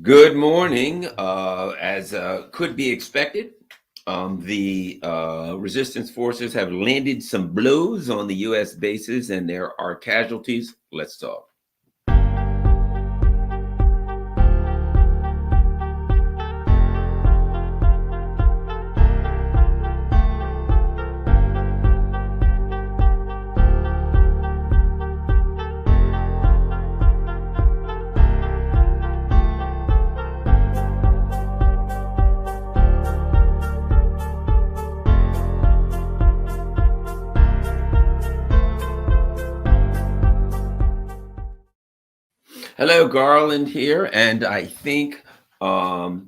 Good morning. As could be expected, the resistance forces have landed some blows on the U.S. bases, and there are casualties. Let's talk. Hello, Garland here, and I think I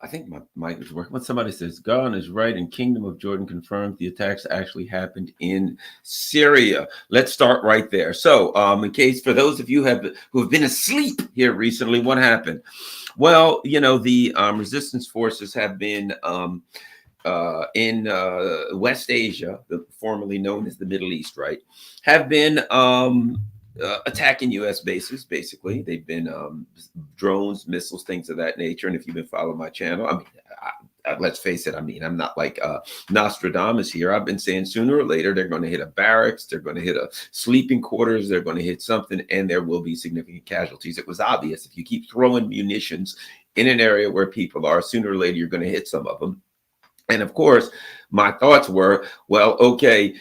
think my mic is working. When somebody says Garland is right, and Kingdom of Jordan confirmed the attacks actually happened in Syria. Let's start right there. So, in case for those of you who have been asleep here recently, what happened? Well, the resistance forces have been in West Asia, formerly known as the Middle East, right, have been attacking U.S. bases. Basically, they've been drones, missiles, things of that nature. And if you've been following my channel, let's face it. I'm not like Nostradamus here. I've been saying sooner or later they're going to hit a barracks, they're going to hit a sleeping quarters, they're going to hit something, and there will be significant casualties. It was obvious if you keep throwing munitions in an area where people are, sooner or later you're going to hit some of them. And of course, my thoughts were, well, okay,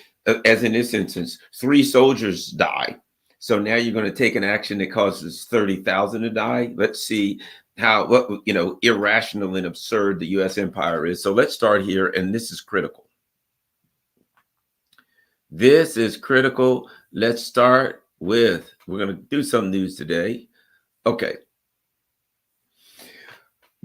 as in this instance, 3 soldiers die. So now you're going to take an action that causes 30,000 to die. Let's see what irrational and absurd the U.S. empire is. So let's start here, and this is critical. This is critical. Let's start with, we're going to do some news today. Okay.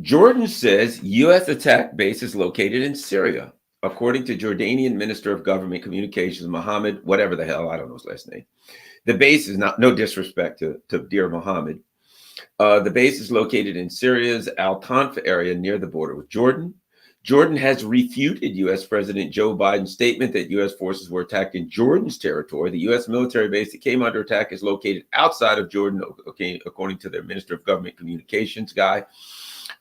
Jordan says U.S. attack base is located in Syria, according to Jordanian Minister of Government Communications, Mohammed, whatever the hell, I don't know his last name. The base is no disrespect to dear Mohammed. The base is located in Syria's Al-Tanf area near the border with Jordan. Jordan has refuted U.S. President Joe Biden's statement that U.S. forces were attacked in Jordan's territory. The U.S. military base that came under attack is located outside of Jordan, okay, according to their Minister of Government Communications guy.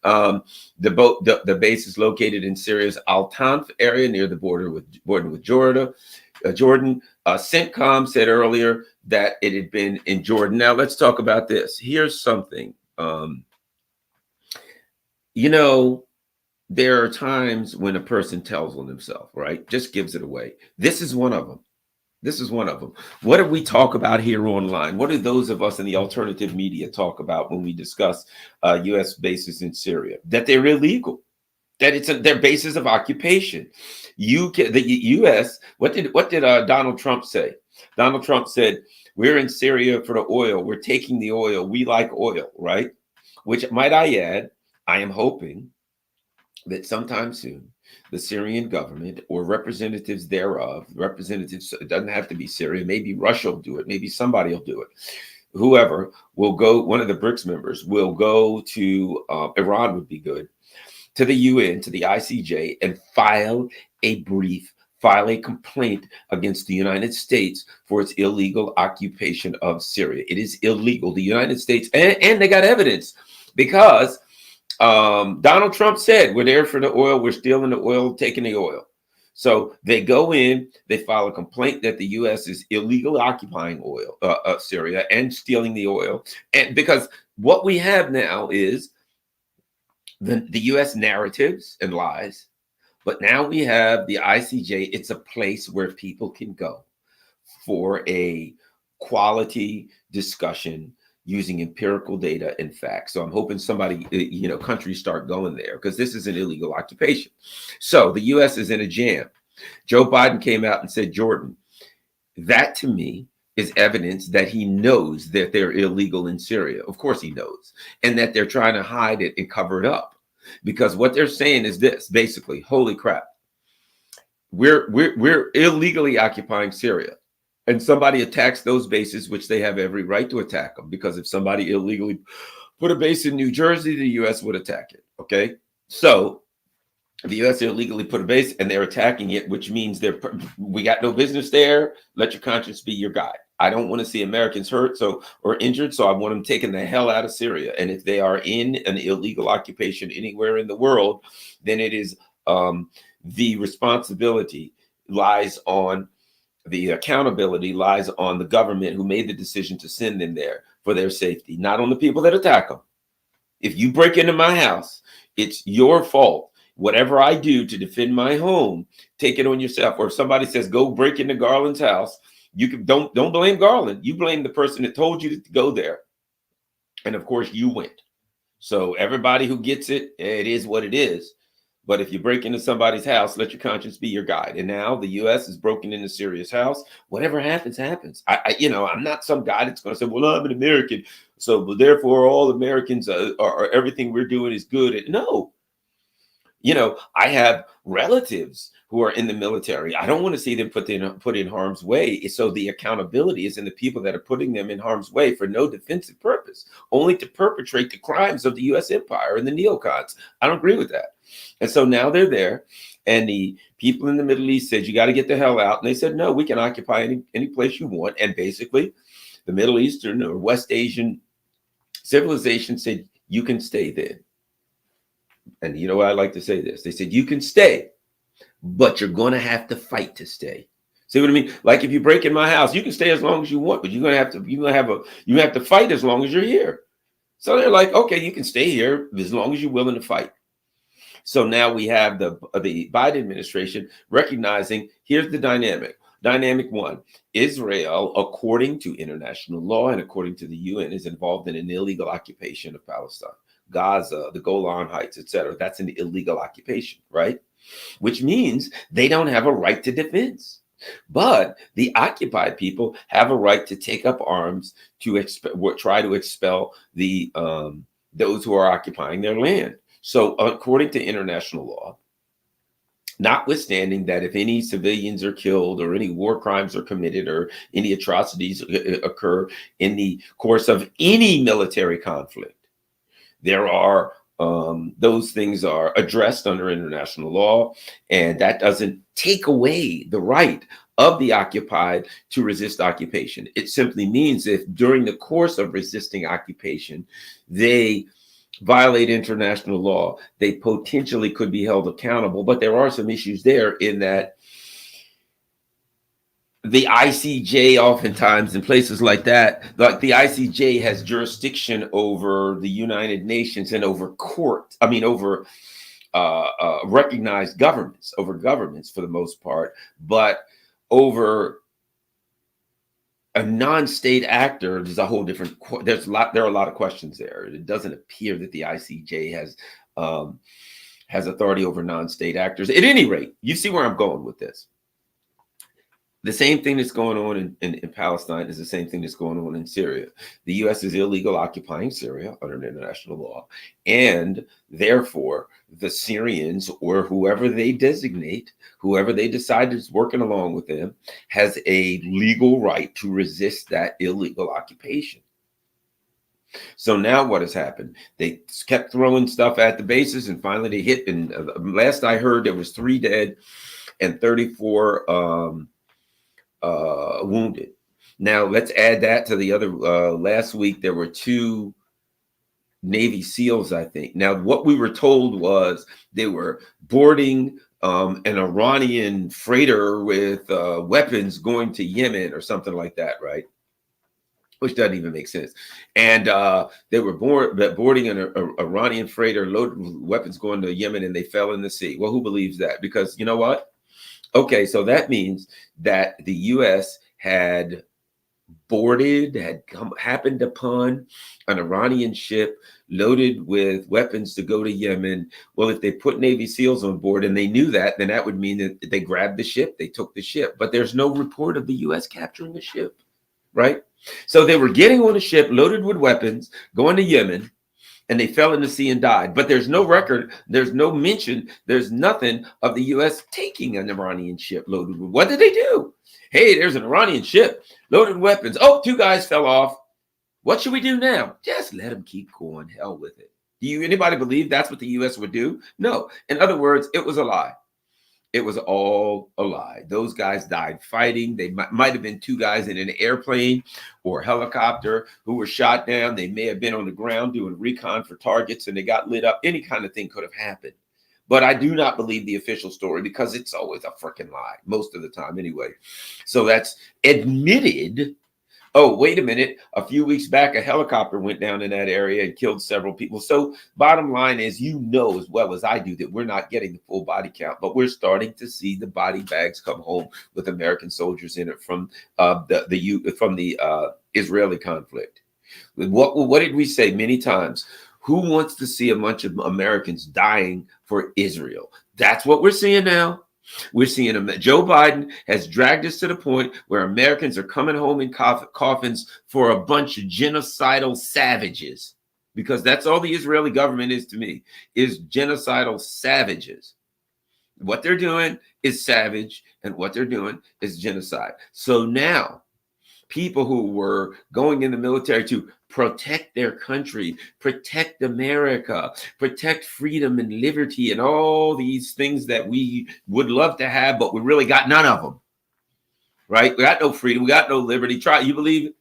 The base is located in Syria's Al-Tanf area near the border with Jordan. CENTCOM said earlier that it had been in Jordan. Now let's talk about this. Here's something. There are times when a person tells on himself, right? Just gives it away. This is one of them. What do we talk about here online? What do those of us in the alternative media talk about when we discuss U.S. bases in Syria? That they're illegal, that they're bases of occupation. The U.S. What did Donald Trump say? Donald Trump said, "We're in Syria for the oil. We're taking the oil. We like oil," right? Which, might I add, I am hoping that sometime soon the Syrian government or representatives thereof, it doesn't have to be Syria, maybe Russia will do it, maybe somebody will do it, whoever will go, one of the BRICS members will go to Iran, would be good, to the UN, to the ICJ, and file a complaint against the United States for its illegal occupation of Syria. It is illegal. The United States, and they got evidence, because Donald Trump said, we're there for the oil, we're stealing the oil, taking the oil. So they go in, they file a complaint that the U.S. is illegally occupying Syria and stealing the oil. And because what we have now is the U.S. narratives and lies, but now we have the ICJ. It's a place where people can go for a quality discussion using empirical data and facts. So I'm hoping countries start going there, because this is an illegal occupation. So the U.S. is in a jam. Joe Biden came out and said, Jordan, that to me is evidence that he knows that they're illegal in Syria. Of course he knows. And that they're trying to hide it and cover it up. Because what they're saying is this, basically, holy crap, we're illegally occupying Syria. And somebody attacks those bases, which they have every right to attack them, because if somebody illegally put a base in New Jersey, the U.S. would attack it. Okay, so the U.S. illegally put a base and they're attacking it, which means we got no business there. Let your conscience be your guide. I don't want to see Americans hurt or injured, so I want them taken the hell out of Syria. And if they are in an illegal occupation anywhere in the world, then it is the responsibility lies on the accountability lies on the government who made the decision to send them there for their safety, not on the people that attack them. If you break into my house, it's your fault. Whatever I do to defend my home, take it on yourself. Or if somebody says, go break into Garland's house, you can don't blame Garland. You blame the person that told you to go there. And of course you went. So everybody who gets it, it is what it is. But if you break into somebody's house, let your conscience be your guide. And now the U.S. is broken into Syria's house. Whatever happens, happens. I'm not some guy that's going to say, well, I'm an American, so therefore all Americans are everything we're doing is good. No. I have relatives who are in the military. I don't want to see them put in harm's way. So the accountability is in the people that are putting them in harm's way for no defensive purpose, only to perpetrate the crimes of the U.S. empire and the neocons. I don't agree with that. And so now they're there, and the people in the Middle East said, you got to get the hell out. And they said, no, we can occupy any place you want. And basically, the Middle Eastern or West Asian civilization said, you can stay there. And you know what I like to say this? They said, you can stay, but you're going to have to fight to stay. See what I mean? Like if you break in my house, you can stay as long as you want, but you have to fight as long as you're here. So they're like, okay, you can stay here as long as you're willing to fight. So now we have the Biden administration recognizing, here's the dynamic. Dynamic one, Israel, according to international law and according to the UN, is involved in an illegal occupation of Palestine. Gaza, the Golan Heights, etc. That's an illegal occupation, right? Which means they don't have a right to defense. But the occupied people have a right to take up arms to try to expel the those who are occupying their land. So according to international law, notwithstanding that if any civilians are killed or any war crimes are committed or any atrocities occur in the course of any military conflict, there are those things are addressed under international law, and that doesn't take away the right of the occupied to resist occupation. It simply means if during the course of resisting occupation, they violate international law, they potentially could be held accountable. But there are some issues there in that the ICJ oftentimes in places like that, like the ICJ has jurisdiction over the United Nations and over over recognized governments, over governments for the most part, but over a non-state actor, there's a whole different, there are a lot of questions there. It doesn't appear that the ICJ has authority over non-state actors. At any rate, you see where I'm going with this. The same thing that's going on in Palestine is the same thing that's going on in Syria. The U.S. is illegal occupying Syria under international law, and therefore the Syrians or whoever they designate, whoever they decide is working along with them, has a legal right to resist that illegal occupation. So now what has happened? They kept throwing stuff at the bases, and finally they hit. And last I heard, there was 3 dead and 34 wounded. Now let's add that to the other. Last week there were 2 Navy SEALs, I think. Now what we were told was they were boarding an Iranian freighter with weapons going to Yemen or something like that, right? Which doesn't even make sense. And they were boarding an Iranian freighter loaded with weapons going to Yemen, and they fell in the sea. Well, who believes that? Because you know what? Okay, so that means that the U.S. had happened upon an Iranian ship loaded with weapons to go to Yemen. Well, if they put Navy SEALs on board and they knew that, then that would mean that they grabbed the ship, they took the ship. But there's no report of the U.S. capturing the ship, right? So they were getting on a ship loaded with weapons, going to Yemen, and they fell in the sea and died. But there's no record, there's no mention, there's nothing of the U.S. taking an Iranian ship loaded with. What did they do? Hey, there's an Iranian ship loaded with weapons. Oh, 2 guys fell off. What should we do now? Just let them keep going. Hell with it. Do anybody believe that's what the U.S. would do? No. In other words, it was a lie. It was all a lie. Those guys died fighting. They might have been two guys in an airplane or helicopter who were shot down. They may have been on the ground doing recon for targets and they got lit up. Any kind of thing could have happened. But I do not believe the official story because it's always a freaking lie, most of the time anyway. So that's admitted. Oh, wait a minute. A few weeks back, a helicopter went down in that area and killed several people. So bottom line is, you know as well as I do that we're not getting the full body count, but we're starting to see the body bags come home with American soldiers in it from the Israeli conflict. What did we say many times? Who wants to see a bunch of Americans dying for Israel? That's what we're seeing now. We're seeing Joe Biden has dragged us to the point where Americans are coming home in coffins for a bunch of genocidal savages, because that's all the Israeli government is to me, is genocidal savages. What they're doing is savage, and what they're doing is genocide. So now, people who were going in the military to protect their country, protect America, protect freedom and liberty and all these things that we would love to have, but we really got none of them, right? We got no freedom. We got no liberty. You believe,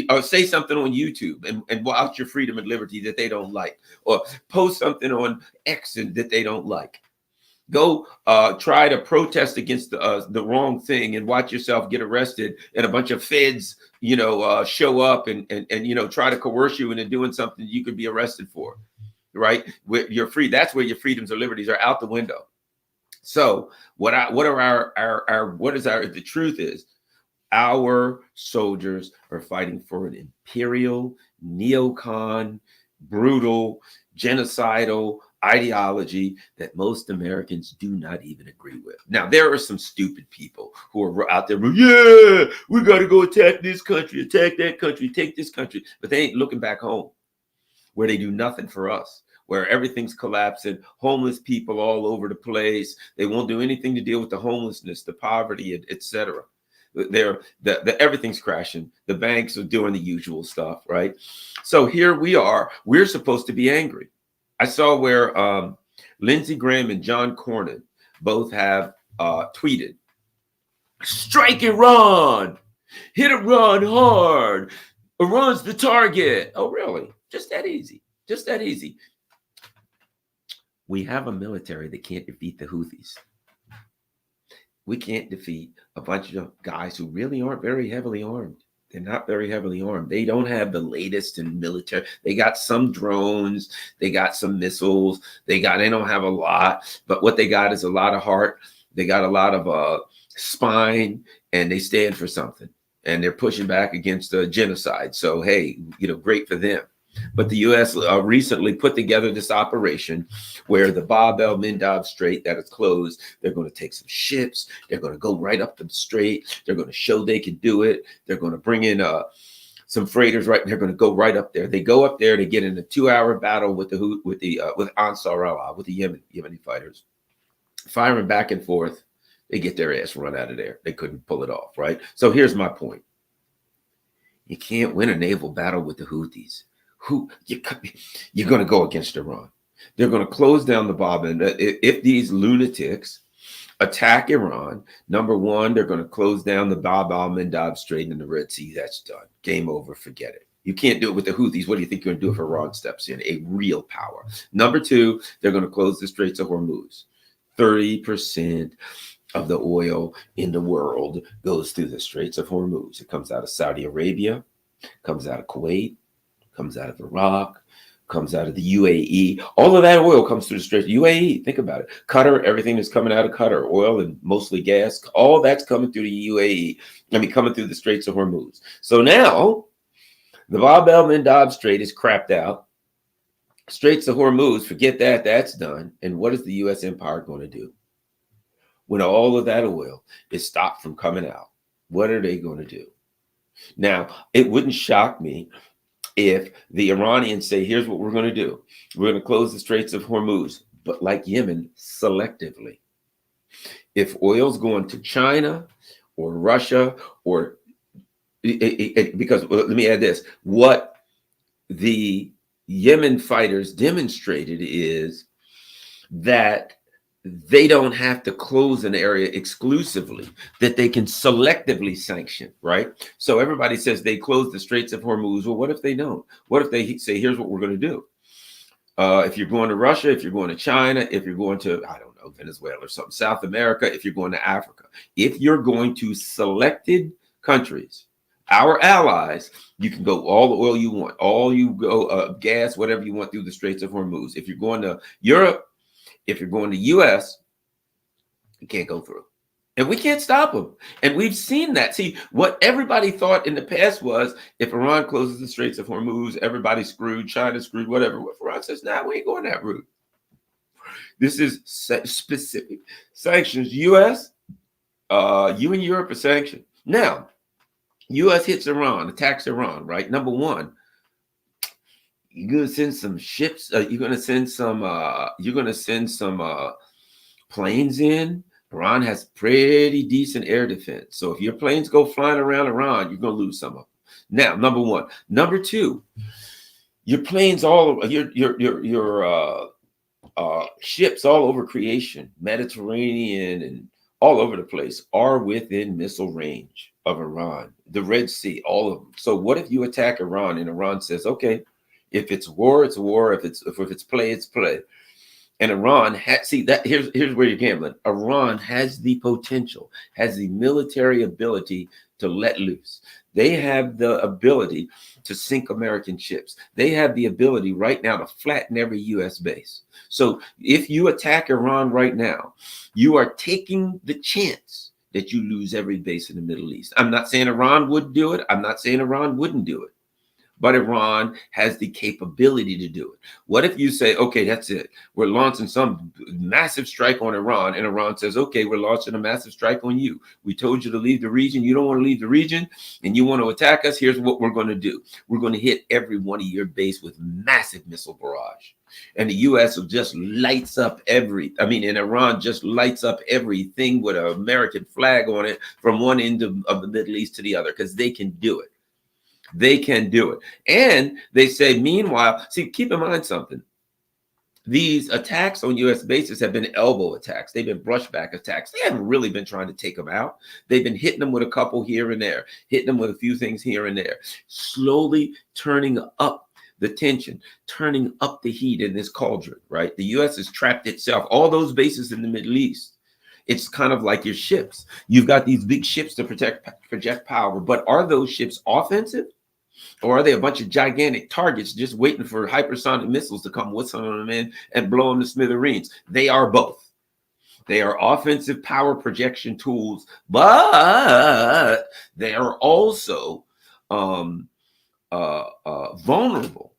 or say something on YouTube and watch your freedom and liberty that they don't like, or post something on X that they don't like. Go try to protest against the wrong thing and watch yourself get arrested, and a bunch of feds, show up and try to coerce you into doing something you could be arrested for, right? You're free. That's where your freedoms or liberties are out the window. So the truth is, our soldiers are fighting for an imperial, neocon, brutal, genocidal ideology that most Americans do not even agree with. Now, there are some stupid people who are out there, yeah, we got to go attack this country, attack that country, take this country, but they ain't looking back home where they do nothing for us, where everything's collapsing, homeless people all over the place. They won't do anything to deal with the homelessness, the poverty, etc. Everything's crashing. The banks are doing the usual stuff, right? So here we are. We're supposed to be angry. I saw where Lindsey Graham and John Cornyn both have tweeted, strike Iran, hit Iran hard, Iran's the target. Oh, really? Just that easy. Just that easy. We have a military that can't defeat the Houthis. We can't defeat a bunch of guys who really aren't very heavily armed. They're not very heavily armed. They don't have the latest in military. They got some drones. They got some missiles. They don't have a lot, but what they got is a lot of heart. They got a lot of spine, and they stand for something. And they're pushing back against genocide. So, hey, great for them. But the U.S. Recently put together this operation where the Bab el-Mandab Strait that is closed, they're going to take some ships. They're going to go right up the strait. They're going to show they can do it. They're going to bring in some freighters, right? They're going to go right up there. They go up there to get in a 2-hour battle with Ansar Allah, with the Yemeni fighters, firing back and forth. They get their ass run out of there. They couldn't pull it off, right? So here's my point. You can't win a naval battle with the Houthis. You're going to go against Iran. They're going to close down the Bab. And if these lunatics attack Iran, number one, they're going to close down the Bab al-Mandab Strait in the Red Sea. That's done. Game over. Forget it. You can't do it with the Houthis. What do you think you're going to do if Iran steps in? A real power. Number two, they're going to close the Straits of Hormuz. 30% of the oil in the world goes through the Straits of Hormuz. It comes out of Saudi Arabia, comes out of Kuwait, comes out of Iraq, comes out of the UAE. All of that oil comes through the Straits. UAE, think about it. Qatar, everything is coming out of Qatar. Oil and mostly gas. All that's coming through the UAE. Coming through the Straits of Hormuz. So now, the Bab el-Mandab Strait is crapped out. Straits of Hormuz, forget that. That's done. And what is the U.S. empire going to do when all of that oil is stopped from coming out? What are they going to do? Now, it wouldn't shock me if the Iranians say, here's what we're going to do. We're going to close the Straits of Hormuz, but like Yemen, selectively. If oil's going to China or Russia, or because let me add this, what the Yemen fighters demonstrated is that they don't have to close an area exclusively, that they can selectively sanction, right? So everybody says they close the Straits of Hormuz. Well, what if they don't? What if they say, here's what we're going to do? If you're going to Russia, if you're going to China, if you're going to, I don't know, Venezuela or something, South America, if you're going to Africa, if you're going to selected countries, our allies, you can go all the oil you want, all you go gas, whatever you want through the Straits of Hormuz. If you're going to Europe, if you're going to US, you can't go through. And we can't stop them. And we've seen that. See, what everybody thought in the past was if Iran closes the Straits of Hormuz, everybody's screwed, China's screwed, whatever. What Iran says, nah, we ain't going that route. This is specific sanctions. US, you and Europe are sanctioned. Now, US hits Iran, attacks Iran, right? Number one, you're gonna send some ships, you're gonna send some planes in. Iran has pretty decent air defense. So if your planes go flying around Iran, you're going to lose some of them. Now, number one. Number two, your planes all over, your ships all over creation, Mediterranean and all over the place, are within missile range of Iran. The Red Sea, all of them. So what if you attack Iran and Iran says, okay, if it's war, it's war. If it's play, it's play. And Iran here's where you're gambling. Iran has the potential, has the military ability to let loose. They have the ability to sink American ships. They have the ability right now to flatten every US base. So if you attack Iran right now, you are taking the chance that you lose every base in the Middle East. I'm not saying Iran would do it. I'm not saying Iran wouldn't do it. But Iran has the capability to do it. What if you say, okay, that's it. We're launching some massive strike on Iran, and Iran says, okay, we're launching a massive strike on you. We told you to leave the region. You don't want to leave the region, and you want to attack us. Here's what we're going to do. We're going to hit every one of your base with massive missile barrage. And the U.S. will just lights up and Iran just lights up everything with an American flag on it from one end of the Middle East to the other, because they can do it. They can do it. And they say, meanwhile, see, keep in mind something. These attacks on U.S. bases have been elbow attacks. They've been brushback attacks. They haven't really been trying to take them out. They've been hitting them with a couple here and there, hitting them with a few things here and there, slowly turning up the tension, turning up the heat in this cauldron, right? The U.S. has trapped itself. All those bases in the Middle East, it's kind of like your ships. You've got these big ships to project power, but are those ships offensive? Or are they a bunch of gigantic targets just waiting for hypersonic missiles to come whistle on them in and blow them to smithereens? They are both. They are offensive power projection tools, but they are also vulnerable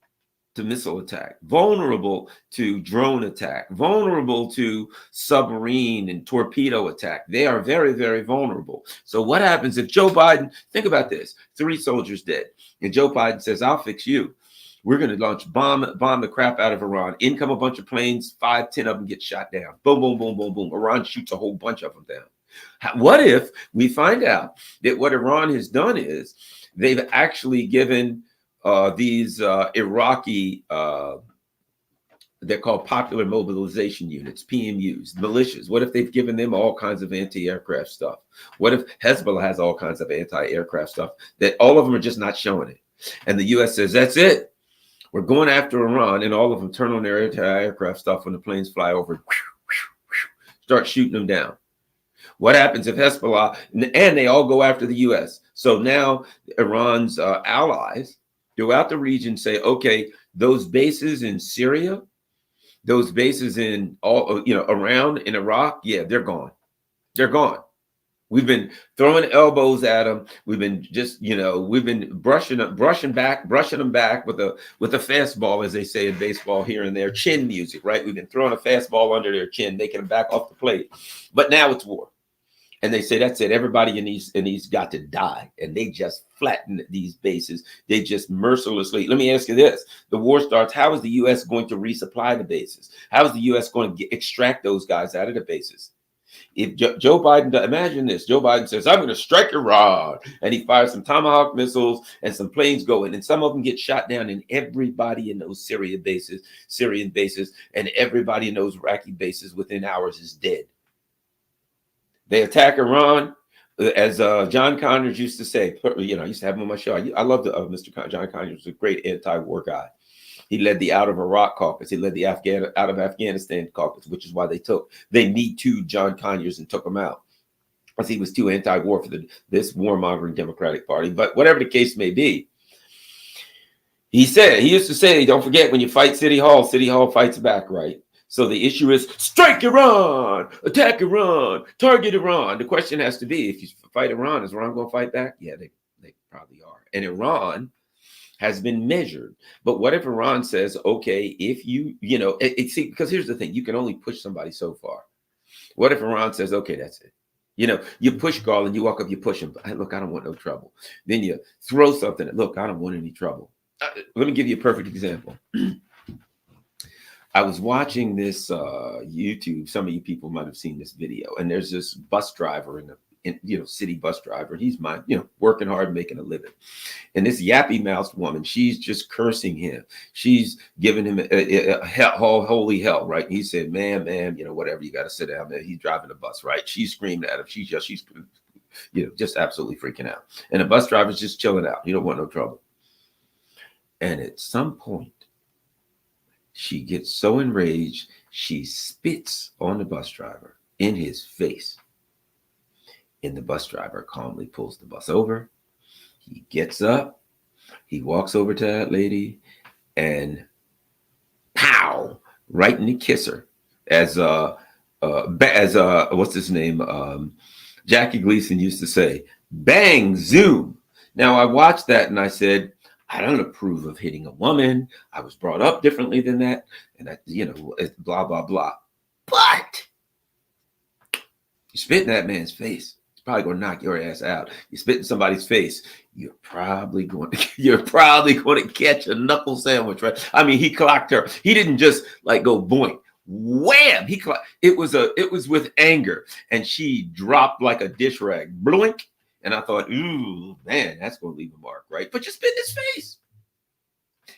to missile attack, vulnerable to drone attack, vulnerable to submarine and torpedo attack. They are very, very vulnerable. So what happens if Joe Biden, think about this, 3 soldiers dead, and Joe Biden says, I'll fix you. We're going to launch bomb the crap out of Iran. In come a bunch of planes, 5, 10 of them get shot down. Boom, boom, boom, boom, boom. Iran shoots a whole bunch of them down. What if we find out that what Iran has done is they've actually given these Iraqi, they're called popular mobilization units, PMUs, militias. What if they've given them all kinds of anti-aircraft stuff? What if Hezbollah has all kinds of anti-aircraft stuff that all of them are just not showing it? And the U.S. says, that's it. We're going after Iran, and all of them turn on their anti-aircraft stuff when the planes fly over, start shooting them down. What happens if Hezbollah, and they all go after the U.S. So now Iran's allies throughout the region say, okay, those bases in Syria, those bases in all, around in Iraq, yeah, they're gone. They're gone. We've been throwing elbows at them. We've been just, we've been brushing them back with a fastball, as they say in baseball here and there, chin music, right? We've been throwing a fastball under their chin, making them back off the plate. But now it's war. And they say, that's it. Everybody in these got to die. And they just flatten these bases. They just mercilessly. Let me ask you this. The war starts. How is the U.S. going to resupply the bases? How is the U.S. going to extract those guys out of the bases? If Joe Biden, imagine this, Joe Biden says, I'm going to strike Iran, and he fires some Tomahawk missiles and some planes go in, and some of them get shot down, and everybody in those Syrian bases, and everybody in those Iraqi bases within hours is dead. They attack Iran, as John Conyers used to say, I used to have him on my show. I love Mr. John Conyers was a great anti-war guy. He led the Out of Iraq caucus. He led the Out of Afghanistan caucus, which is why they Me Too John Conyers and took him out, because he was too anti-war for this warmongering Democratic Party. But whatever the case may be, he used to say, don't forget, when you fight City Hall fights back, right? So the issue is strike Iran, attack Iran, target Iran. The question has to be, if you fight Iran, is Iran going to fight back? Yeah, they probably are. And Iran has been measured. But what if Iran says, okay, if see, because here's the thing, you can only push somebody so far. What if Iran says, okay, that's it. You push Garland, you walk up, you push him. Look, I don't want no trouble. Then you throw something. Look, I don't want any trouble. Let me give you a perfect example. I was watching this YouTube. Some of you people might have seen this video. And there's this bus driver city bus driver. He's working hard, making a living. And this yappy mouthed woman, she's just cursing him. She's giving him holy hell, right? And he said, ma'am, whatever, you got to sit down there. He's driving the bus, right? She's screaming at him. She's just absolutely freaking out. And the bus driver's just chilling out. You don't want no trouble. And at some point, she gets so enraged, she spits on the bus driver in his face. And the bus driver calmly pulls the bus over. He gets up. He walks over to that lady and pow, right in the kisser. As what's his name? Jackie Gleason used to say, bang, zoom. Now I watched that and I said, I don't approve of hitting a woman. I was brought up differently than that. And blah, blah, blah. But you spit in that man's face. Probably going to knock your ass out. You spit in somebody's face, you're probably going to catch a knuckle sandwich, right? I mean, he clocked her. He didn't just go boink, wham. It was with anger, and she dropped like a dish rag, blink. And I thought, ooh, man, that's going to leave a mark, right? But you spit in his face.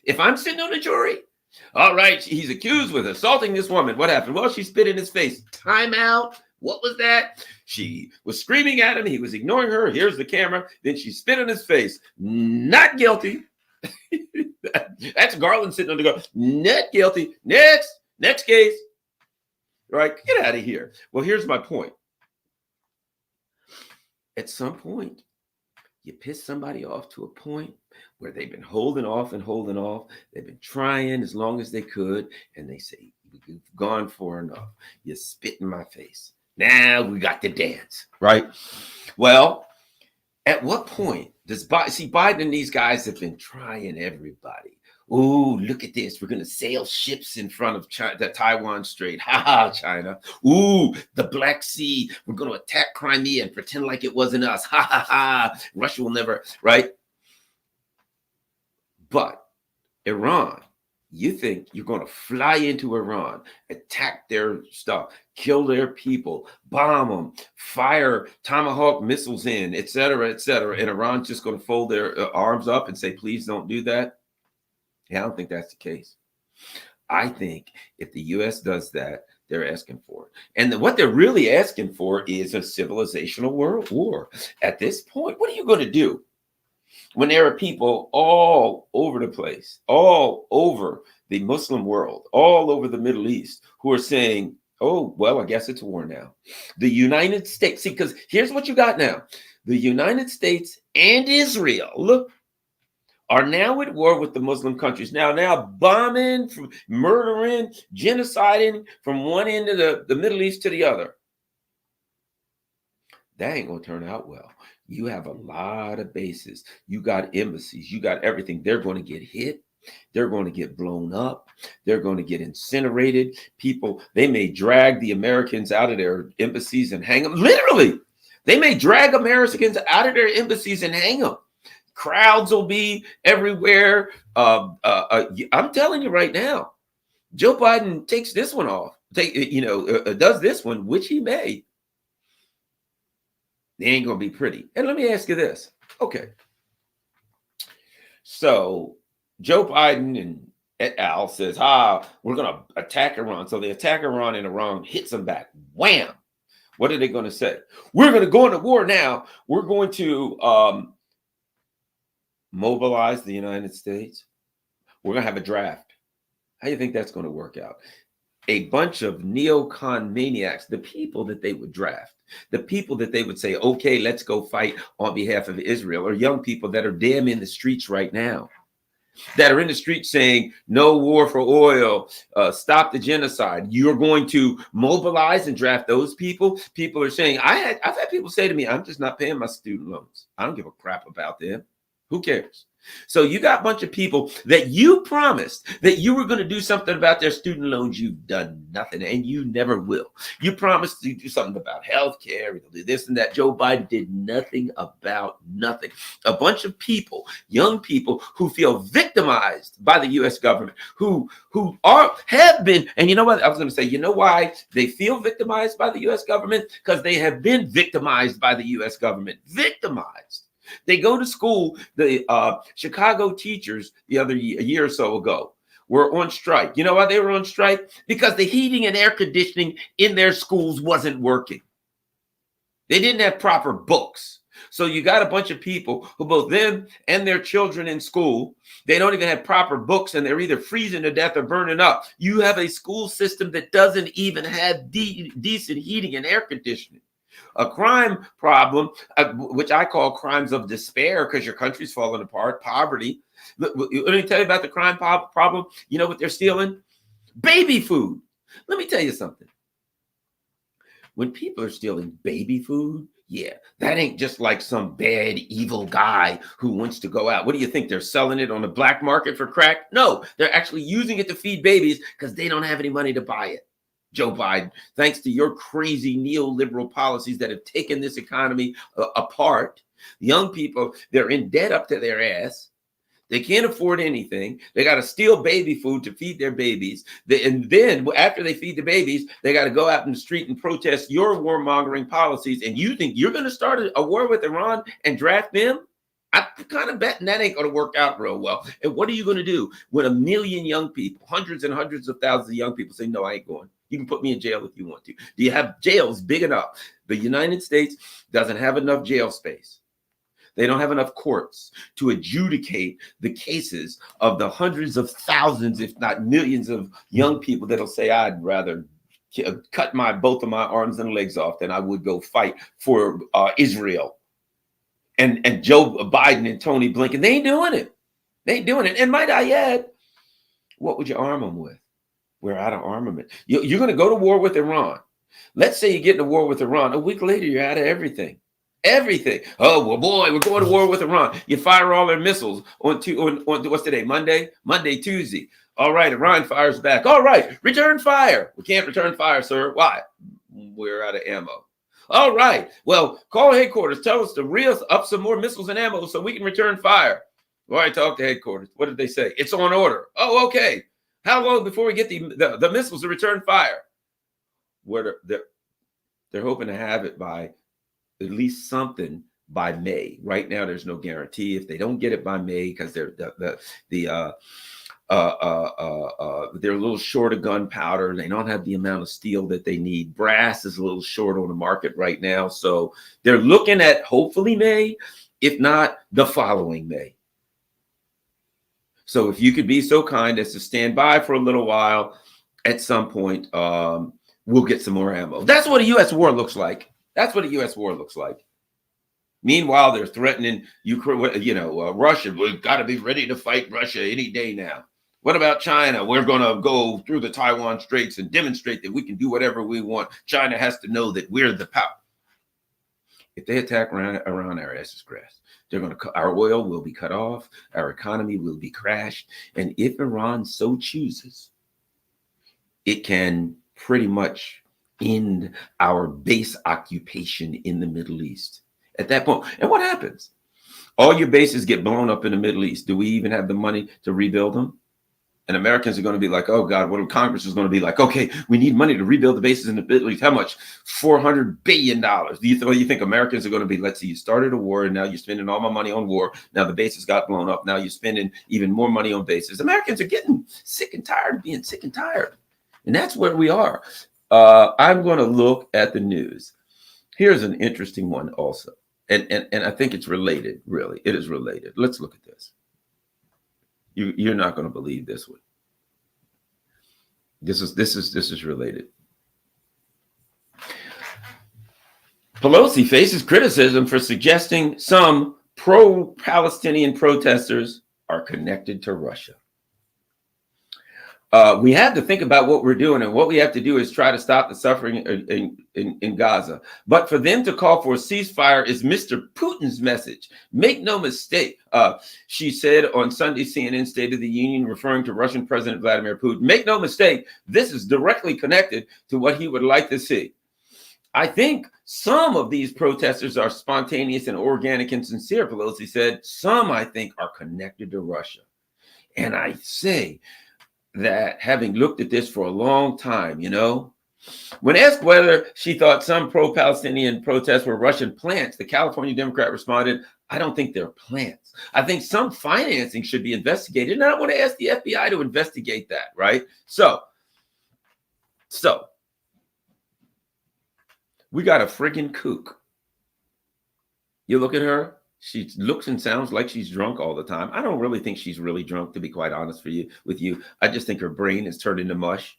If I'm sitting on the jury, all right, he's accused with assaulting this woman. What happened? Well, she spit in his face. Time out. What was that? She was screaming at him. He was ignoring her. Here's the camera. Then she spit in his face. Not guilty. That's Garland sitting on the go. Not guilty. Next case. Right? Get out of here. Well, here's my point. At some point, you piss somebody off to a point where they've been holding off. They've been trying as long as they could. And they say, we've gone far enough. You spit in my face. Now we got to dance, right? Well, at what point does Biden and these guys have been trying everybody? Ooh, look at this. We're going to sail ships in front of the Taiwan Strait. Ha ha, China. Ooh, the Black Sea. We're going to attack Crimea and pretend like it wasn't us. Ha ha ha. Russia will never, right? But Iran, you think you're going to fly into Iran, attack their stuff, kill their people, bomb them, fire Tomahawk missiles in, et cetera, and Iran's just going to fold their arms up and say, please don't do that? Yeah, I don't think that's the case. I think if the U.S. does that, they're asking for it. And what they're really asking for is a civilizational world war. At this point, what are you going to do when there are people all over the place, all over the Muslim world, all over the Middle East, who are saying, oh, well, I guess it's war now. The United States, see, because here's what you got now. The United States and Israel are now at war with the Muslim countries. Now bombing, murdering, genociding from one end of the Middle East to the other. That ain't going to turn out well. You have a lot of bases. You got embassies. You got everything. They're going to get hit. They're going to get blown up. They're going to get incinerated. People, they may drag the Americans out of their embassies and hang them. Literally, they may drag Americans out of their embassies and hang them. Crowds will be everywhere. I'm telling you right now, Joe Biden takes this one off. Does this one, which he may. They ain't going to be pretty. And let me ask you this. Okay. So Joe Biden and et al. Says, we're going to attack Iran. So they attack Iran and Iran hits them back. Wham! What are they going to say? We're going to go into war now. We're going to mobilize the United States. We're going to have a draft. How do you think that's going to work out? A bunch of neocon maniacs, the people that they would draft, the people that they would say, okay, let's go fight on behalf of Israel, are young people that are damn in the streets right now, that are in the streets saying, no war for oil, stop the genocide. You're going to mobilize and draft those people. People are saying, I've had people say to me, I'm just not paying my student loans. I don't give a crap about them. Who cares? So you got a bunch of people that you promised that you were going to do something about their student loans. You've done nothing, and you never will. You promised to do something about health care, you'll do this and that. Joe Biden did nothing about nothing. A bunch of people, young people who feel victimized by the U.S. government, who have been, and you know what? I was going to say, you know why they feel victimized by the U.S. government? Because they have been victimized by the U.S. government. Victimized. They go to school. The Chicago teachers a year or so ago were on strike. You know why they were on strike? Because the heating and air conditioning in their schools wasn't working. They didn't have proper books. So you got a bunch of people who, both them and their children in school, they don't even have proper books, and they're either freezing to death or burning up. You have a school system that doesn't even have decent heating and air conditioning. A crime problem, which I call crimes of despair, because your country's falling apart, poverty. Let me tell you about the crime problem. You know what they're stealing? Baby food. Let me tell you something. When people are stealing baby food, yeah, that ain't just like some bad, evil guy who wants to go out. What do you think? They're selling it on the black market for crack? No, they're actually using it to feed babies because they don't have any money to buy it. Joe Biden, thanks to your crazy neoliberal policies that have taken this economy apart. Young people, they're in debt up to their ass. They can't afford anything. They got to steal baby food to feed their babies. And then after they feed the babies, they got to go out in the street and protest your warmongering policies. And you think you're going to start a war with Iran and draft them? I'm kind of betting that ain't going to work out real well. And what are you going to do when 1 million young people, hundreds and hundreds of thousands of young people say, no, I ain't going. You can put me in jail if you want to. Do you have jails big enough? The United States doesn't have enough jail space. They don't have enough courts to adjudicate the cases of the hundreds of thousands, if not millions of young people that'll say, I'd rather cut both of my arms and legs off than I would go fight for Israel. And Joe Biden and Tony Blinken, they ain't doing it. They ain't doing it. And might I add, what would you arm them with? We're out of armament. You're going to go to war with Iran. Let's say you get in a war with Iran. A week later, you're out of everything. Everything. Oh, well, boy, we're going to war with Iran. You fire all their missiles on what's today? Monday, Tuesday. All right, Iran fires back. All right, return fire. We can't return fire, sir. Why? We're out of ammo. All right. Well, call headquarters. Tell us to reel up some more missiles and ammo so we can return fire. All right, talk to headquarters. What did they say? It's on order. Oh, okay. How long before we get the missiles to return fire? They're hoping to have it by at least something by May. Right now, there's no guarantee. If they don't get it by May, because they're a little short of gunpowder, they don't have the amount of steel that they need. Brass is a little short on the market right now, so they're looking at hopefully May, if not the following May. So if you could be so kind as to stand by for a little while, at some point, we'll get some more ammo. That's what a U.S. war looks like. That's what a U.S. war looks like. Meanwhile, they're threatening Ukraine, Russia. We've got to be ready to fight Russia any day now. What about China? We're going to go through the Taiwan Straits and demonstrate that we can do whatever we want. China has to know that we're the power. If they attack Iran, our ass is grass. Our oil will be cut off. Our economy will be crashed. And if Iran so chooses, it can pretty much end our base occupation in the Middle East at that point. And what happens? All your bases get blown up in the Middle East. Do we even have the money to rebuild them? And Americans are going to be like, oh God, what Congress is going to be like? Okay, we need money to rebuild the bases in the Middle East. How much? $400 billion. Do you think Americans are going to be, let's see, you started a war and now you're spending all my money on war. Now the bases got blown up. Now you're spending even more money on bases. Americans are getting sick and tired of being sick and tired. And that's where we are. I'm going to look at the news. Here's an interesting one also. And I think it's related, really. It is related. Let's look at this. You're not going to believe this one. This is related. Pelosi faces criticism for suggesting some pro-Palestinian protesters are connected to Russia. We have to think about what we're doing, and what we have to do is try to stop the suffering in Gaza. But for them to call for a ceasefire is Mr. Putin's message. Make no mistake, she said on Sunday CNN State of the Union, referring to Russian President Vladimir Putin. Make no mistake, this is directly connected to what he would like to see. I think some of these protesters are spontaneous and organic and sincere, Pelosi said. Some, I think, are connected to Russia. And I say that, having looked at this for a long time, when asked whether she thought some pro-Palestinian protests were Russian plants, the California Democrat responded, I don't think they're plants. I think some financing should be investigated. And I want to ask the FBI to investigate that, right? So we got a friggin' kook. You look at her. She looks and sounds like she's drunk all the time. I don't really think she's really drunk, to be quite honest with you. I just think her brain is turned into mush.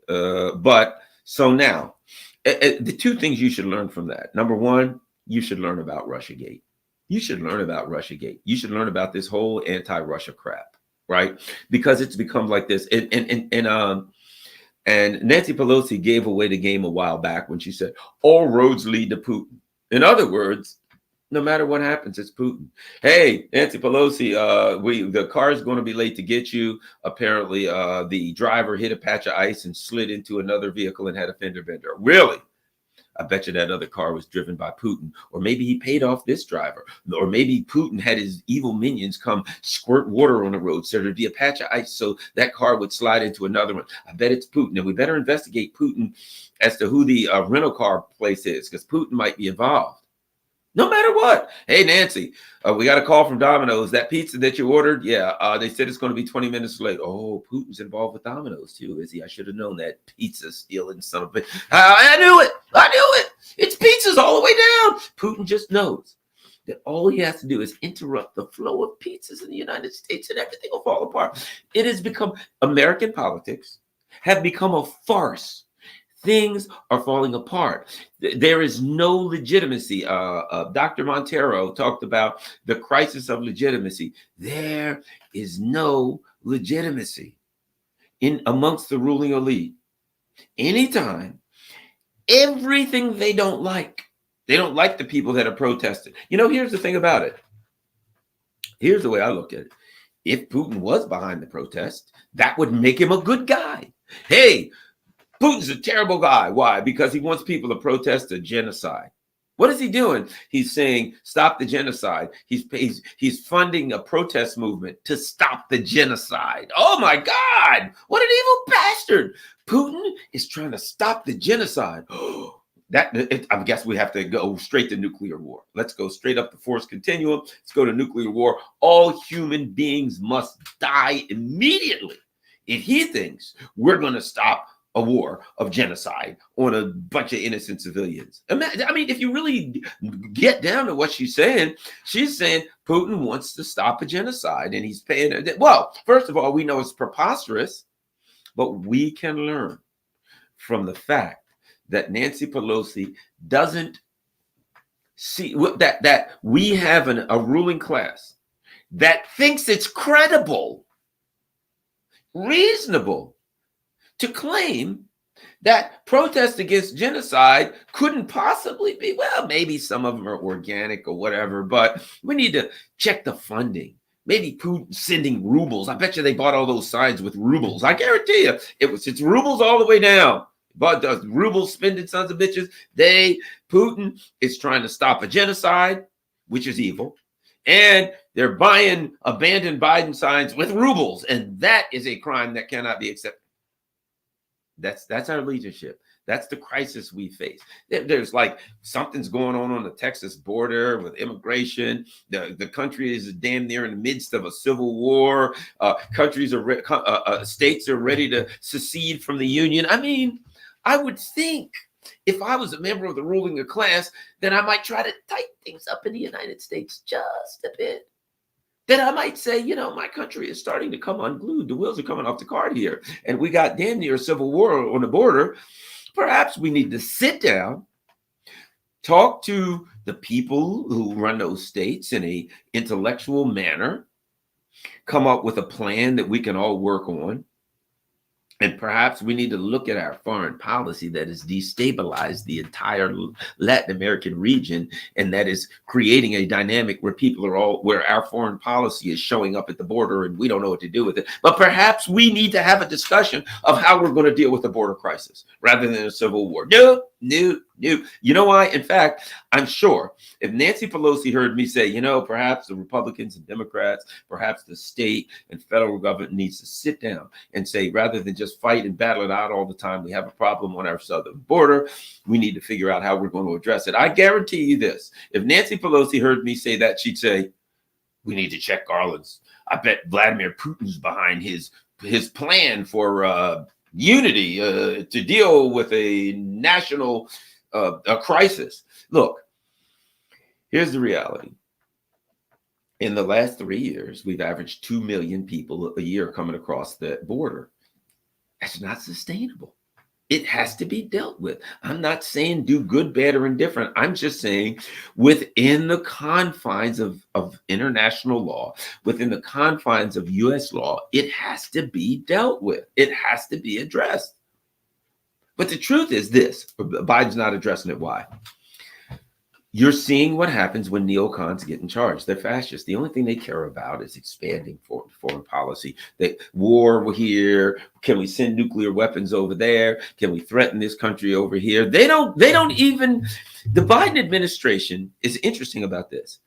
But so now, the two things you should learn from that. Number one, you should learn about Russiagate. You should learn about Russiagate. You should learn about this whole anti-Russia crap, right? Because it's become like this. And Nancy Pelosi gave away the game a while back when she said, all roads lead to Putin. In other words, no matter what happens, it's Putin. Hey, Nancy Pelosi, the car is going to be late to get you. Apparently, the driver hit a patch of ice and slid into another vehicle and had a fender bender. Really? I bet you that other car was driven by Putin. Or maybe he paid off this driver. Or maybe Putin had his evil minions come squirt water on the road so there'd be a patch of ice so that car would slide into another one. I bet it's Putin. And we better investigate Putin as to who the rental car place is, because Putin might be involved. No matter what. Hey, Nancy, we got a call from Domino's. That pizza that you ordered, they said it's going to be 20 minutes late. Oh, Putin's involved with Domino's too, is he? I should have known that. Pizza stealing son of a bitch. I knew it. It's pizzas all the way down. Putin just knows that all he has to do is interrupt the flow of pizzas in the United States and everything will fall apart. It has become, American politics have become a farce. Things are falling apart. There is no legitimacy. Dr. Montero talked about the crisis of legitimacy. There is no legitimacy amongst the ruling elite. Anytime, everything they don't like the people that are protesting. Here's the thing about it. Here's the way I look at it. If Putin was behind the protest, that would make him a good guy. Hey, Putin's a terrible guy. Why? Because he wants people to protest a genocide. What is he doing? He's saying, stop the genocide. He's funding a protest movement to stop the genocide. Oh my God, what an evil bastard. Putin is trying to stop the genocide. I guess we have to go straight to nuclear war. Let's go straight up the force continuum. Let's go to nuclear war. All human beings must die immediately if he thinks we're going to stop a war of genocide on a bunch of innocent civilians. I mean, if you really get down to what she's saying Putin wants to stop a genocide and he's paying. Well, first of all, we know it's preposterous, but we can learn from the fact that Nancy Pelosi doesn't see that we have a ruling class that thinks it's credible, reasonable, to claim that protests against genocide couldn't possibly be, well, maybe some of them are organic or whatever, but we need to check the funding. Maybe Putin sending rubles. I bet you they bought all those signs with rubles. I guarantee you, it's rubles all the way down. But the rubles spending sons of bitches. Putin is trying to stop a genocide, which is evil. And they're buying abandoned Biden signs with rubles. And that is a crime that cannot be accepted. That's our leadership. That's the crisis we face. There's like something's going on the Texas border with immigration. The country is damn near in the midst of a civil war. States are ready to secede from the union. I mean, I would think if I was a member of the ruling class, then I might try to tighten things up in the United States just a bit. Then I might say, you know, my country is starting to come unglued. The wheels are coming off the cart here. And we got damn near a civil war on the border. Perhaps we need to sit down, talk to the people who run those states in an intellectual manner, come up with a plan that we can all work on. And perhaps we need to look at our foreign policy that has destabilized the entire Latin American region, and that is creating a dynamic where where our foreign policy is showing up at the border and we don't know what to do with it. But perhaps we need to have a discussion of how we're going to deal with the border crisis rather than a civil war. No. You know why? In fact, I'm sure if Nancy Pelosi heard me say, you know, perhaps the Republicans and Democrats, perhaps the state and federal government needs to sit down and say, rather than just fight and battle it out all the time, we have a problem on our southern border. We need to figure out how we're going to address it. I guarantee you this. If Nancy Pelosi heard me say that, she'd say, we need to check Garland's. I bet Vladimir Putin's behind his plan for unity to deal with a national a crisis. Look, here's the reality. In the last 3 years, we've averaged 2 million people a year coming across the border. That's not sustainable. It has to be dealt with. I'm not saying do good, bad, or indifferent. I'm just saying within the confines of international law, within the confines of US law, it has to be dealt with. It has to be addressed. But the truth is this, Biden's not addressing it. Why? You're seeing what happens when neocons get in charge. They're fascists. The only thing they care about is expanding foreign policy. War here. Can we send nuclear weapons over there? Can we threaten this country over here? They don't even, the Biden administration is interesting about this.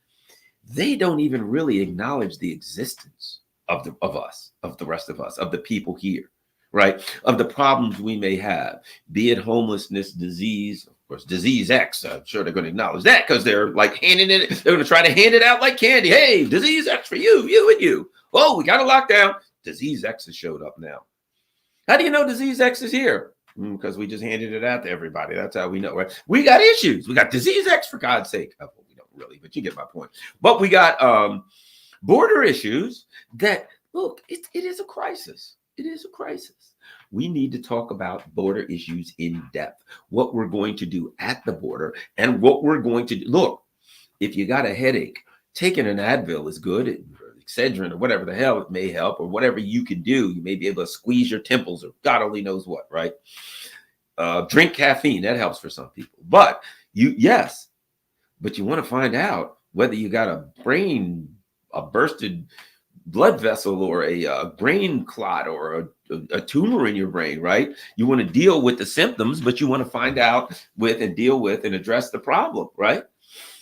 They don't even really acknowledge the existence of the rest of us, of the people here, right? Of the problems we may have, be it homelessness, disease, Disease X. I'm sure they're going to acknowledge that because they're like handing it. They're going to try to hand it out like candy. Hey, Disease X for you, and you. Oh, we got a lockdown. Disease X has showed up now. How do you know Disease X is here? Because we just handed it out to everybody. That's how we know. Right? We got issues. We got Disease X, for God's sake. Oh, we don't really, but you get my point. But we got border issues that, look, it is a crisis. It is a crisis. We need to talk about border issues in depth, what we're going to do at the border and what we're going to do. Look, if you got a headache, taking an Advil is good, Excedrin or whatever the hell it may help, or whatever you can do. You may be able to squeeze your temples or God only knows what, right? Drink caffeine, that helps for some people. But you want to find out whether you got a bursted blood vessel or a brain clot or a tumor in your brain, right? You want to deal with the symptoms, but you want to find out and deal with and address the problem, right?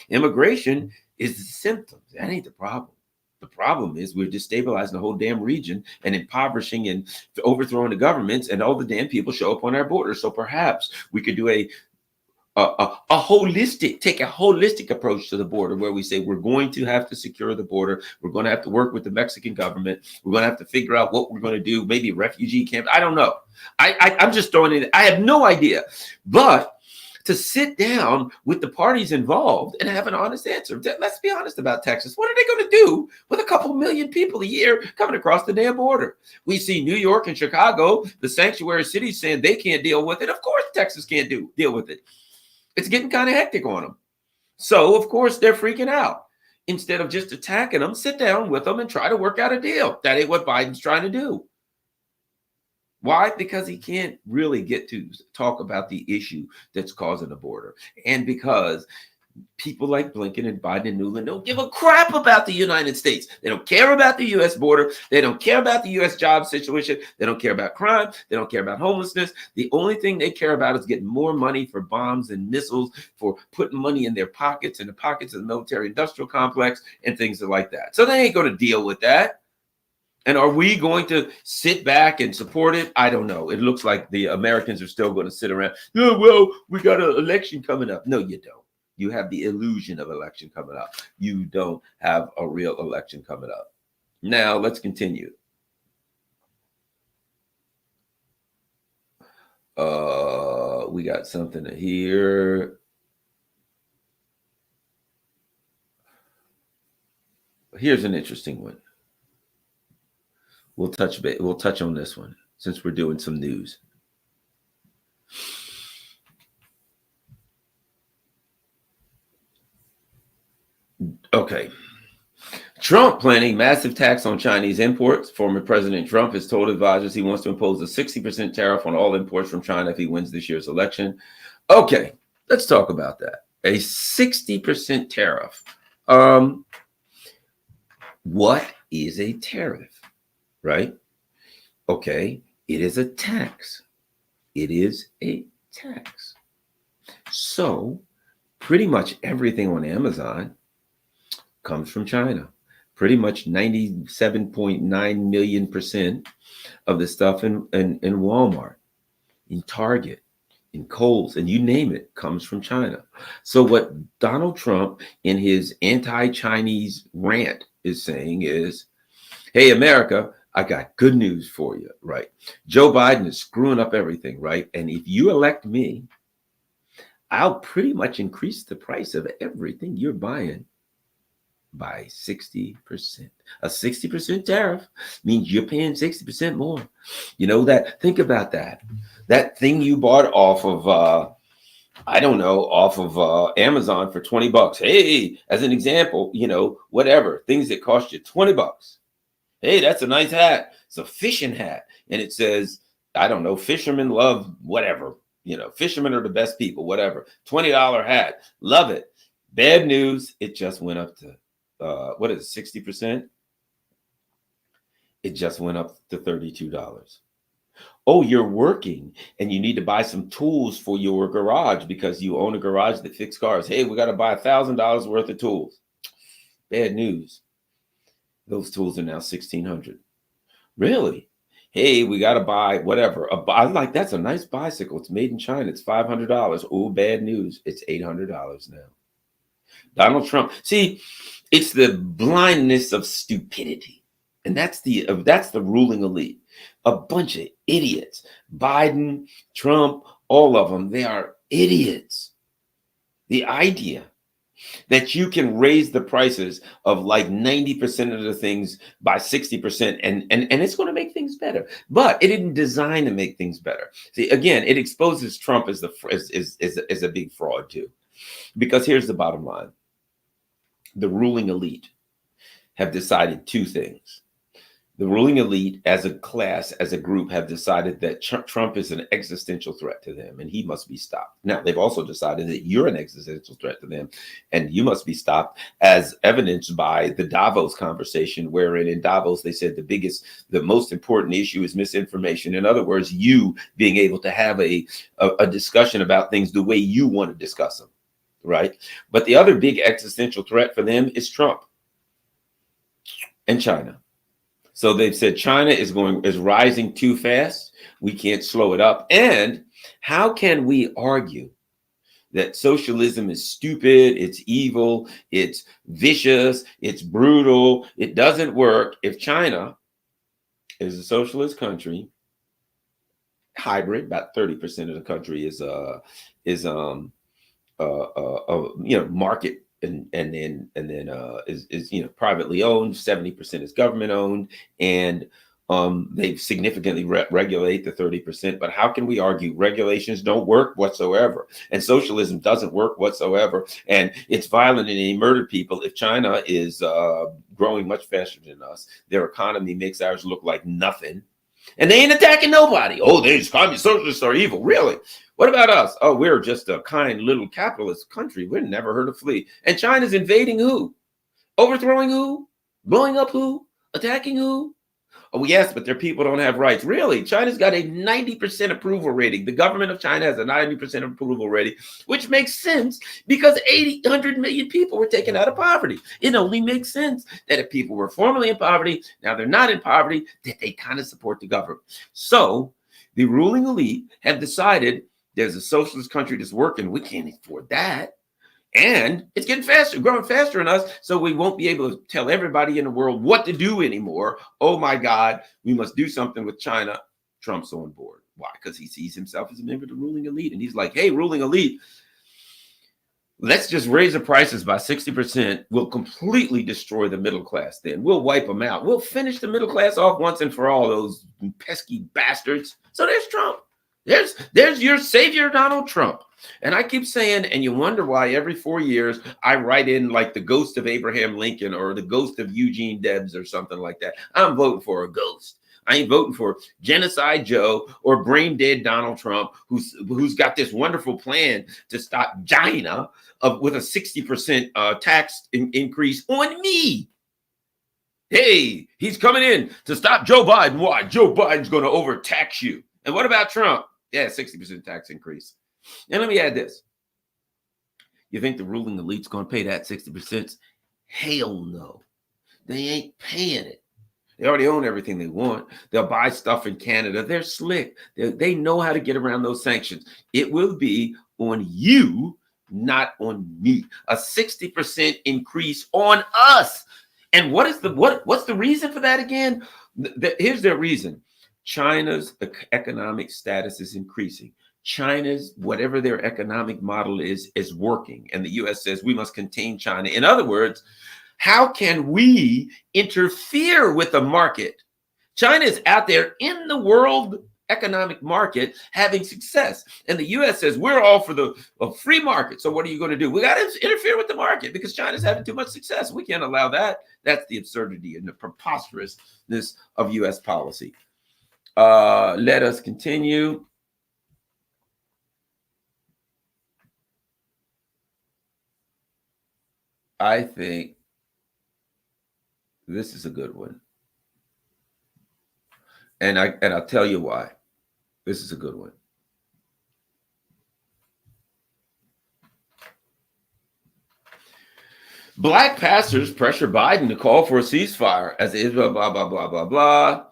Immigration is the symptoms. That ain't the problem. The problem is we're destabilizing the whole damn region and impoverishing and overthrowing the governments, and all the damn people show up on our borders. So perhaps we could do take a holistic approach to the border, where we say we're going to have to secure the border. We're going to have to work with the Mexican government. We're going to have to figure out what we're going to do. Maybe refugee camps. I don't know. I'm just throwing it. I have no idea. But to sit down with the parties involved and have an honest answer. Let's be honest about Texas. What are they going to do with a couple million people a year coming across the damn border? We see New York and Chicago, the sanctuary cities, saying they can't deal with it. Of course, Texas can't deal with it. It's getting kind of hectic on them. So, of course, they're freaking out. Instead of just attacking them, sit down with them and try to work out a deal. That ain't what Biden's trying to do. Why? Because he can't really get to talk about the issue that's causing the border. And because People like Blinken and Biden and Newland don't give a crap about the United States. They don't care about the U.S. border. They don't care about the U.S. job situation. They don't care about crime. They don't care about homelessness. The only thing they care about is getting more money for bombs and missiles, for putting money in their pockets, in the pockets of the military industrial complex and things like that. So they ain't going to deal with that. And are we going to sit back and support it? I don't know. It looks like the Americans are still going to sit around. Oh, well, we got an election coming up. No, you don't. You have the illusion of election coming up. You don't have a real election coming up. Now, let's continue. We got something here. Here's an interesting one. We'll touch on this one since we're doing some news. Okay. Trump planning massive tax on Chinese imports. Former President Trump has told advisors he wants to impose a 60% tariff on all imports from China if he wins this year's election. Okay, let's talk about that. A 60% tariff. What is a tariff, right? Okay, it is a tax. It is a tax. So pretty much everything on Amazon comes from China. Pretty much 97.9 million% of the stuff in Walmart, in Target, in Kohl's, and you name it, comes from China. So what Donald Trump in his anti-Chinese rant is saying is, hey, America, I got good news for you, right? Joe Biden is screwing up everything, right? And if you elect me, I'll pretty much increase the price of everything you're buying by 60%. A 60% tariff means you're paying 60% more. You know that? Think about that. That thing you bought off of, Amazon for $20. Hey, as an example, whatever, things that cost you $20. Hey, that's a nice hat. It's a fishing hat. And it says, fishermen love whatever. Fishermen are the best people, whatever. $20 hat. Love it. Bad news. It just went up to, 60%? It just went up to $32. Oh, you're working and you need to buy some tools for your garage because you own a garage that fixes cars. Hey, we got to buy $1,000 worth of tools. Bad news. Those tools are now $1,600. Really? Hey, we got to buy whatever. That's a nice bicycle. It's made in China. It's $500. Oh, bad news. It's $800 now. Donald Trump. See, it's the blindness of stupidity. And that's the ruling elite. A bunch of idiots. Biden, Trump, all of them, they are idiots. The idea that you can raise the prices of like 90% of the things by 60% and it's going to make things better. But it didn't design to make things better. See, again, it exposes Trump as a big fraud too. Because here's the bottom line. The ruling elite have decided two things. The ruling elite as a class, as a group, have decided that Trump is an existential threat to them and he must be stopped. Now, they've also decided that you're an existential threat to them and you must be stopped, as evidenced by the Davos conversation, wherein in Davos, they said the most important issue is misinformation. In other words, you being able to have a discussion about things the way you want to discuss them, right? But the other big existential threat for them is Trump and China. So they've said China is rising too fast. We can't slow it up. And how can we argue that socialism is stupid, it's evil, it's vicious, it's brutal, it doesn't work if China is a socialist country, hybrid, about 30% of the country is market and then is privately owned, 70% is government owned, and they significantly regulate the 30%. But how can we argue regulations don't work whatsoever, and socialism doesn't work whatsoever, and it's violent and they murder people? If China is growing much faster than us, their economy makes ours look like nothing. And they ain't attacking nobody. Oh, these communist socialists are evil. Really? What about us? Oh, we're just a kind little capitalist country. We're never heard of flee. And China's invading who? Overthrowing who? Blowing up who? Attacking who? Oh, yes, but their people don't have rights. Really? China's got a 90% approval rating. The government of China has a 90% approval rating, which makes sense because 800 million people were taken out of poverty. It only makes sense that if people were formerly in poverty, now they're not in poverty, that they kind of support the government. So the ruling elite have decided there's a socialist country that's working. We can't afford that. And it's getting faster, growing faster than us. So we won't be able to tell everybody in the world what to do anymore. Oh my God, we must do something with China. Trump's on board. Why? Because he sees himself as a member of the ruling elite. And he's like, hey, ruling elite, let's just raise the prices by 60%. We'll completely destroy the middle class then. We'll wipe them out. We'll finish the middle class off once and for all, those pesky bastards. So there's Trump. There's your savior, Donald Trump. And I keep saying, and you wonder why every 4 years I write in like the ghost of Abraham Lincoln or the ghost of Eugene Debs or something like that. I'm voting for a ghost. I ain't voting for Genocide Joe or brain dead Donald Trump, who's got this wonderful plan to stop China with a 60% tax increase on me. Hey, he's coming in to stop Joe Biden. Why? Joe Biden's going to overtax you. And what about Trump? Yeah, 60% tax increase. And let me add this. You think the ruling elite's going to pay that 60%? Hell no. They ain't paying it. They already own everything they want. They'll buy stuff in Canada. They're slick. They know how to get around those sanctions. It will be on you, not on me. A 60% increase on us. And what's the reason for that again? Here's their reason. China's economic status is increasing. China's, whatever their economic model is working. And the US says we must contain China. In other words, how can we interfere with the market? China is out there in the world economic market having success. And the US says we're all for the free market. So what are you going to do? We got to interfere with the market because China's having too much success. We can't allow that. That's the absurdity and the preposterousness of US policy. Let us continue. I think this is a good one. And I'll tell you why. This is a good one. Black pastors pressure Biden to call for a ceasefire as Israel, blah, blah, blah, blah, blah.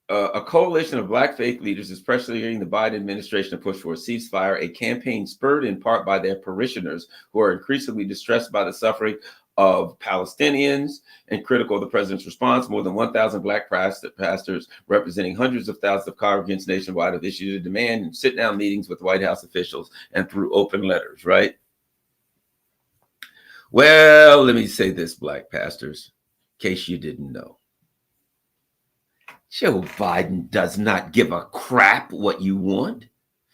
A coalition of Black faith leaders is pressuring the Biden administration to push for a ceasefire, a campaign spurred in part by their parishioners who are increasingly distressed by the suffering of Palestinians and critical of the president's response. More than 1,000 Black pastors representing hundreds of thousands of congregants nationwide have issued a demand in sit-down meetings with White House officials and through open letters, right? Well, let me say this, Black pastors, in case you didn't know. Joe Biden does not give a crap what you want.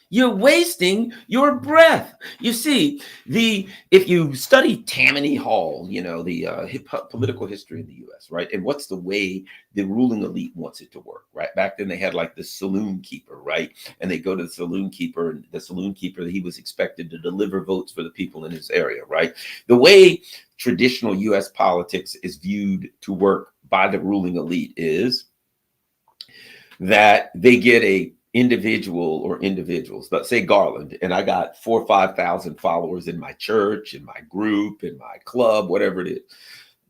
You're wasting your breath. You see, if you study Tammany Hall, the political history in the U.S., right? And what's the way the ruling elite wants it to work, right? Back then they had like the saloon keeper, right? And they go to the saloon keeper, and the saloon keeper, he was expected to deliver votes for the people in his area, right? The way traditional U.S. politics is viewed to work by the ruling elite is that they get a individual or individuals, let's say Garland, and I got 4,000 or 5,000 followers in my church, in my group, in my club, whatever it is.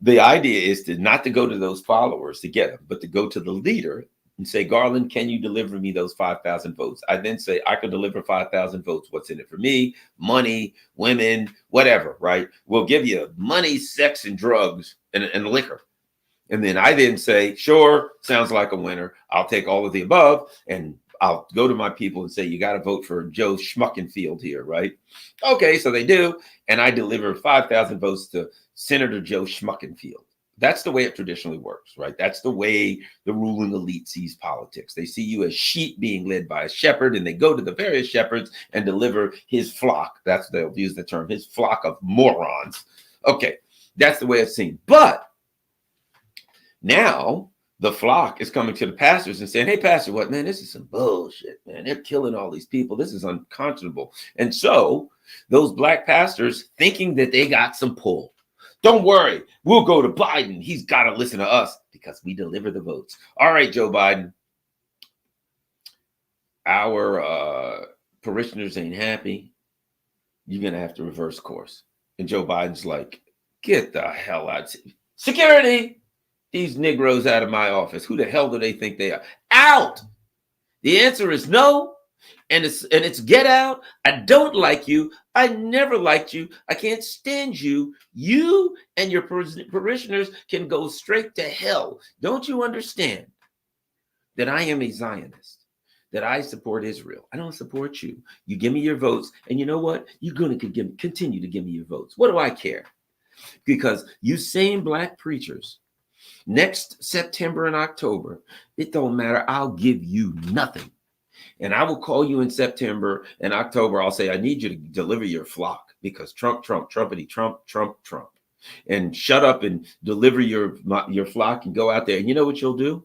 The idea is not to go to those followers to get them, but to go to the leader and say, Garland, can you deliver me those 5,000 votes? I then say, I can deliver 5,000 votes. What's in it for me? Money, women, whatever, right? We'll give you money, sex, and drugs and liquor. And then I then say, sure, sounds like a winner. I'll take all of the above, and I'll go to my people and say, you got to vote for Joe Schmuckenfield here, right? Okay, so they do. And I deliver 5,000 votes to Senator Joe Schmuckenfield. That's the way it traditionally works, right? That's the way the ruling elite sees politics. They see you as sheep being led by a shepherd, and they go to the various shepherds and deliver his flock. They'll use the term, his flock of morons. Okay, that's the way it's seen. But now the flock is coming to the pastors and saying, hey, pastor, what, man, this is some bullshit, man. They're killing all these people. This is unconscionable. And so those black pastors thinking that they got some pull. Don't worry, we'll go to Biden. He's got to listen to us because we deliver the votes. All right, Joe Biden, our parishioners ain't happy. You're going to have to reverse course. And Joe Biden's like, get the hell out. Security, these Negroes out of my office. Who the hell do they think they are? Out. The answer is no. And it's get out. I don't like you. I never liked you. I can't stand you. You and your parishioners can go straight to hell. Don't you understand that I am a Zionist? That I support Israel. I don't support you. You give me your votes, and you know what? You're going to continue to give me your votes. What do I care? Because you same black preachers, next September and October, it don't matter. I'll give you nothing. And I will call you in September and October. I'll say, I need you to deliver your flock because Trump, Trumpity, Trump. And shut up and deliver your flock and go out there. And you know what you'll do?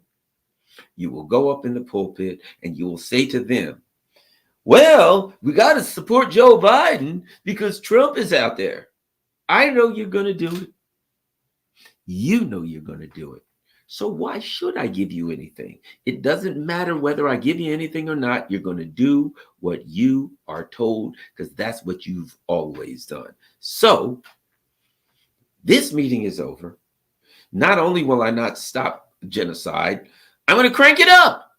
You will go up in the pulpit and you will say to them, well, we got to support Joe Biden because Trump is out there. I know you're going to do it. You know you're going to do it. So why should I give you anything? It doesn't matter whether I give you anything or not. You're going to do what you are told because that's what you've always done. So this meeting is over. Not only will I not stop genocide, I'm going to crank it up.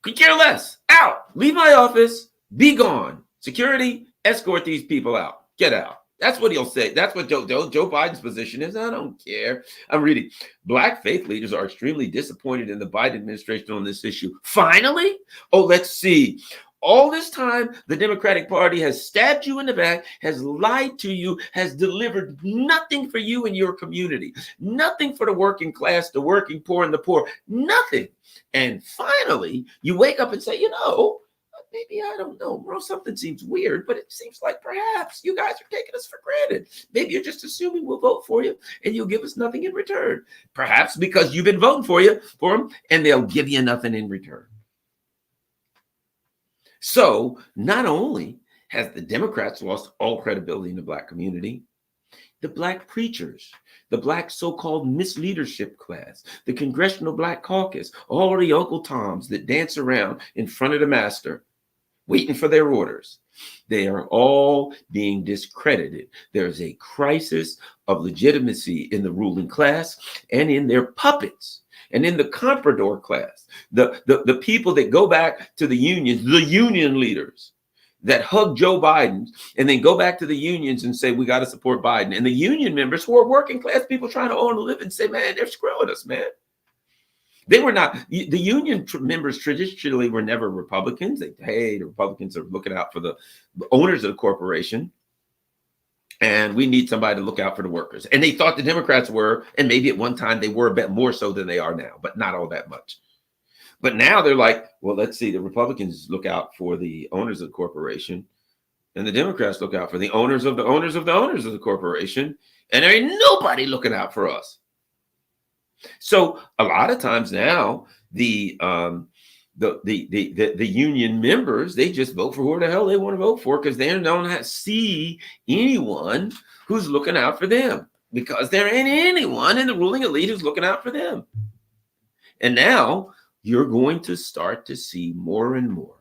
Could care less. Out. Leave my office. Be gone. Security, escort these people out. Get out. That's what he'll say. That's what Joe Biden's position is. I don't care. I'm reading. Black faith leaders are extremely disappointed in the Biden administration on this issue. Finally? Oh, let's see. All this time, the Democratic Party has stabbed you in the back, has lied to you, has delivered nothing for you and your community, nothing for the working class, the working poor, and the poor, nothing. And finally, you wake up and say, you know, maybe I don't know, bro, something seems weird, but it seems like perhaps you guys are taking us for granted. Maybe you're just assuming we'll vote for you and you'll give us nothing in return. Perhaps because you've been voting for them and they'll give you nothing in return. So not only has the Democrats lost all credibility in the black community, the black preachers, the black so-called misleadership class, the Congressional Black Caucus, all the Uncle Toms that dance around in front of the master, waiting for their orders, they are all being discredited. There's a crisis of legitimacy in the ruling class and in their puppets. And in the comprador class, the people that go back to the unions, the union leaders that hug Joe Biden and then go back to the unions and say, we got to support Biden. And the union members who are working class people trying to own a living say, man, they're screwing us, man. They were not, the union members traditionally were never Republicans. The Republicans are looking out for the owners of the corporation. And we need somebody to look out for the workers. And they thought the Democrats were, and maybe at one time they were a bit more so than they are now, but not all that much. But now they're like, well, let's see, the Republicans look out for the owners of the corporation, and the Democrats look out for the owners of the owners of the owners of the corporation, and there ain't nobody looking out for us. So a lot of times now, the union members, they just vote for who the hell they want to vote for because they don't see anyone who's looking out for them because there ain't anyone in the ruling elite who's looking out for them. And now you're going to start to see more and more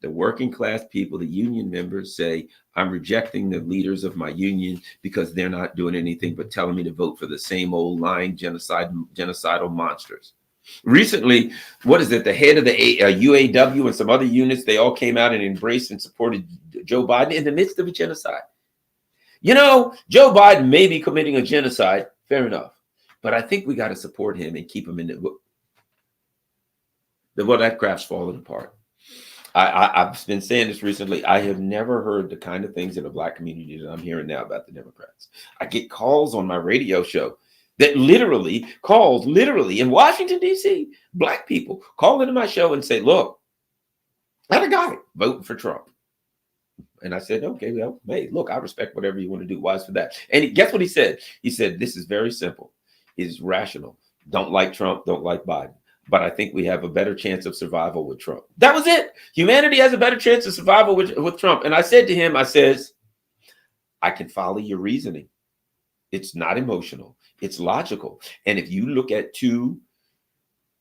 the working class people, the union members say, I'm rejecting the leaders of my union because they're not doing anything but telling me to vote for the same old lying genocidal monsters. Recently, what is it? The head of the UAW and some other units, they all came out and embraced and supported Joe Biden in the midst of a genocide. You know, Joe Biden may be committing a genocide, fair enough, but I think we got to support him and keep him in that craft's falling apart. I've been saying this recently. I have never heard the kind of things in the black community that I'm hearing now about the Democrats. I get calls on my radio show that literally in Washington, D.C., black people call into my show and say, look, I had a guy voting for Trump. And I said, okay, well, hey, look, I respect whatever you want to do. Why is for that? And guess what he said? He said, this is very simple. It's rational. Don't like Trump. Don't like Biden. but I think we have a better chance of survival with Trump. That was it. Humanity has a better chance of survival with Trump. And I said to him, I says, I can follow your reasoning. It's not emotional. It's logical. And if you look at two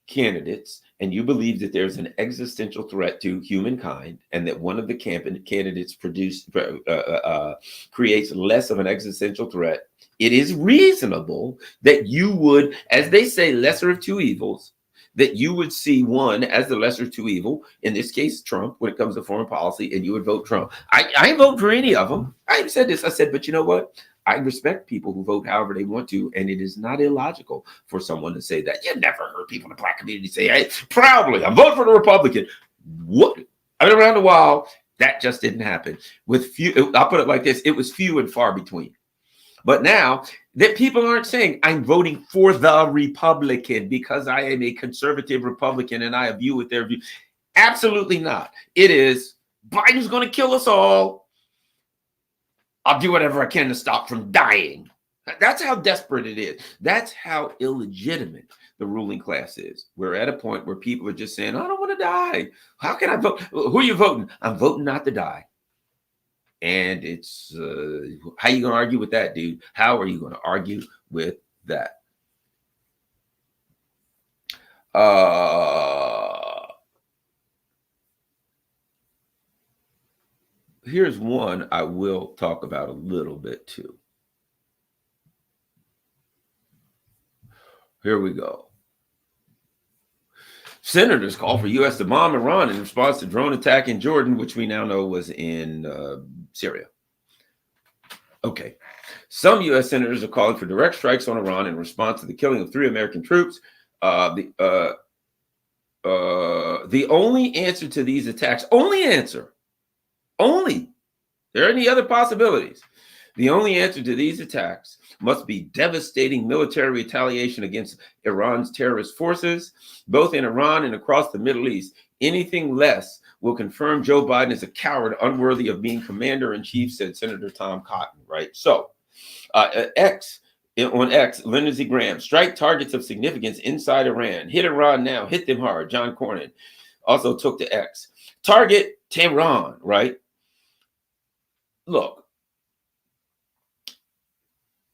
candidates and you believe that there's an existential threat to humankind and that one of the candidates creates less of an existential threat, it is reasonable that you would, as they say, lesser of two evils, that you would see one as the lesser of two evil, in this case, Trump, when it comes to foreign policy, and you would vote Trump. I ain't vote for any of them. I said this. I said, but you know what? I respect people who vote however they want to, and it is not illogical for someone to say that. You never heard people in the black community say, hey, proudly, I'm voting for the Republican. What? I've been around a while. That just didn't happen. With few, I'll put it like this, it was few and far between. But now that people aren't saying, I'm voting for the Republican because I am a conservative Republican and I agree with their view. Absolutely not. It is, Biden's going to kill us all. I'll do whatever I can to stop from dying. That's how desperate it is. That's how illegitimate the ruling class is. We're at a point where people are just saying, I don't want to die. How can I vote? Who are you voting? I'm voting not to die. And it's, how you going to argue with that, dude? How are you going to argue with that? Here's one I will talk about a little bit too. Here we go. Senators call for U.S. to bomb Iran in response to drone attack in Jordan, which we now know was in Syria. Okay. Some U.S. senators are calling for direct strikes on Iran in response to the killing of 3 American troops. The only answer to these attacks, there are any other possibilities. The only answer to these attacks must be devastating military retaliation against Iran's terrorist forces, both in Iran and across the Middle East. Anything less will confirm Joe Biden is a coward unworthy of being commander-in-chief, said Senator Tom Cotton, right? So, on X, Lindsey Graham, strike targets of significance inside Iran. Hit Iran now, hit them hard. John Cornyn also took to X. Target Tehran, right? Look,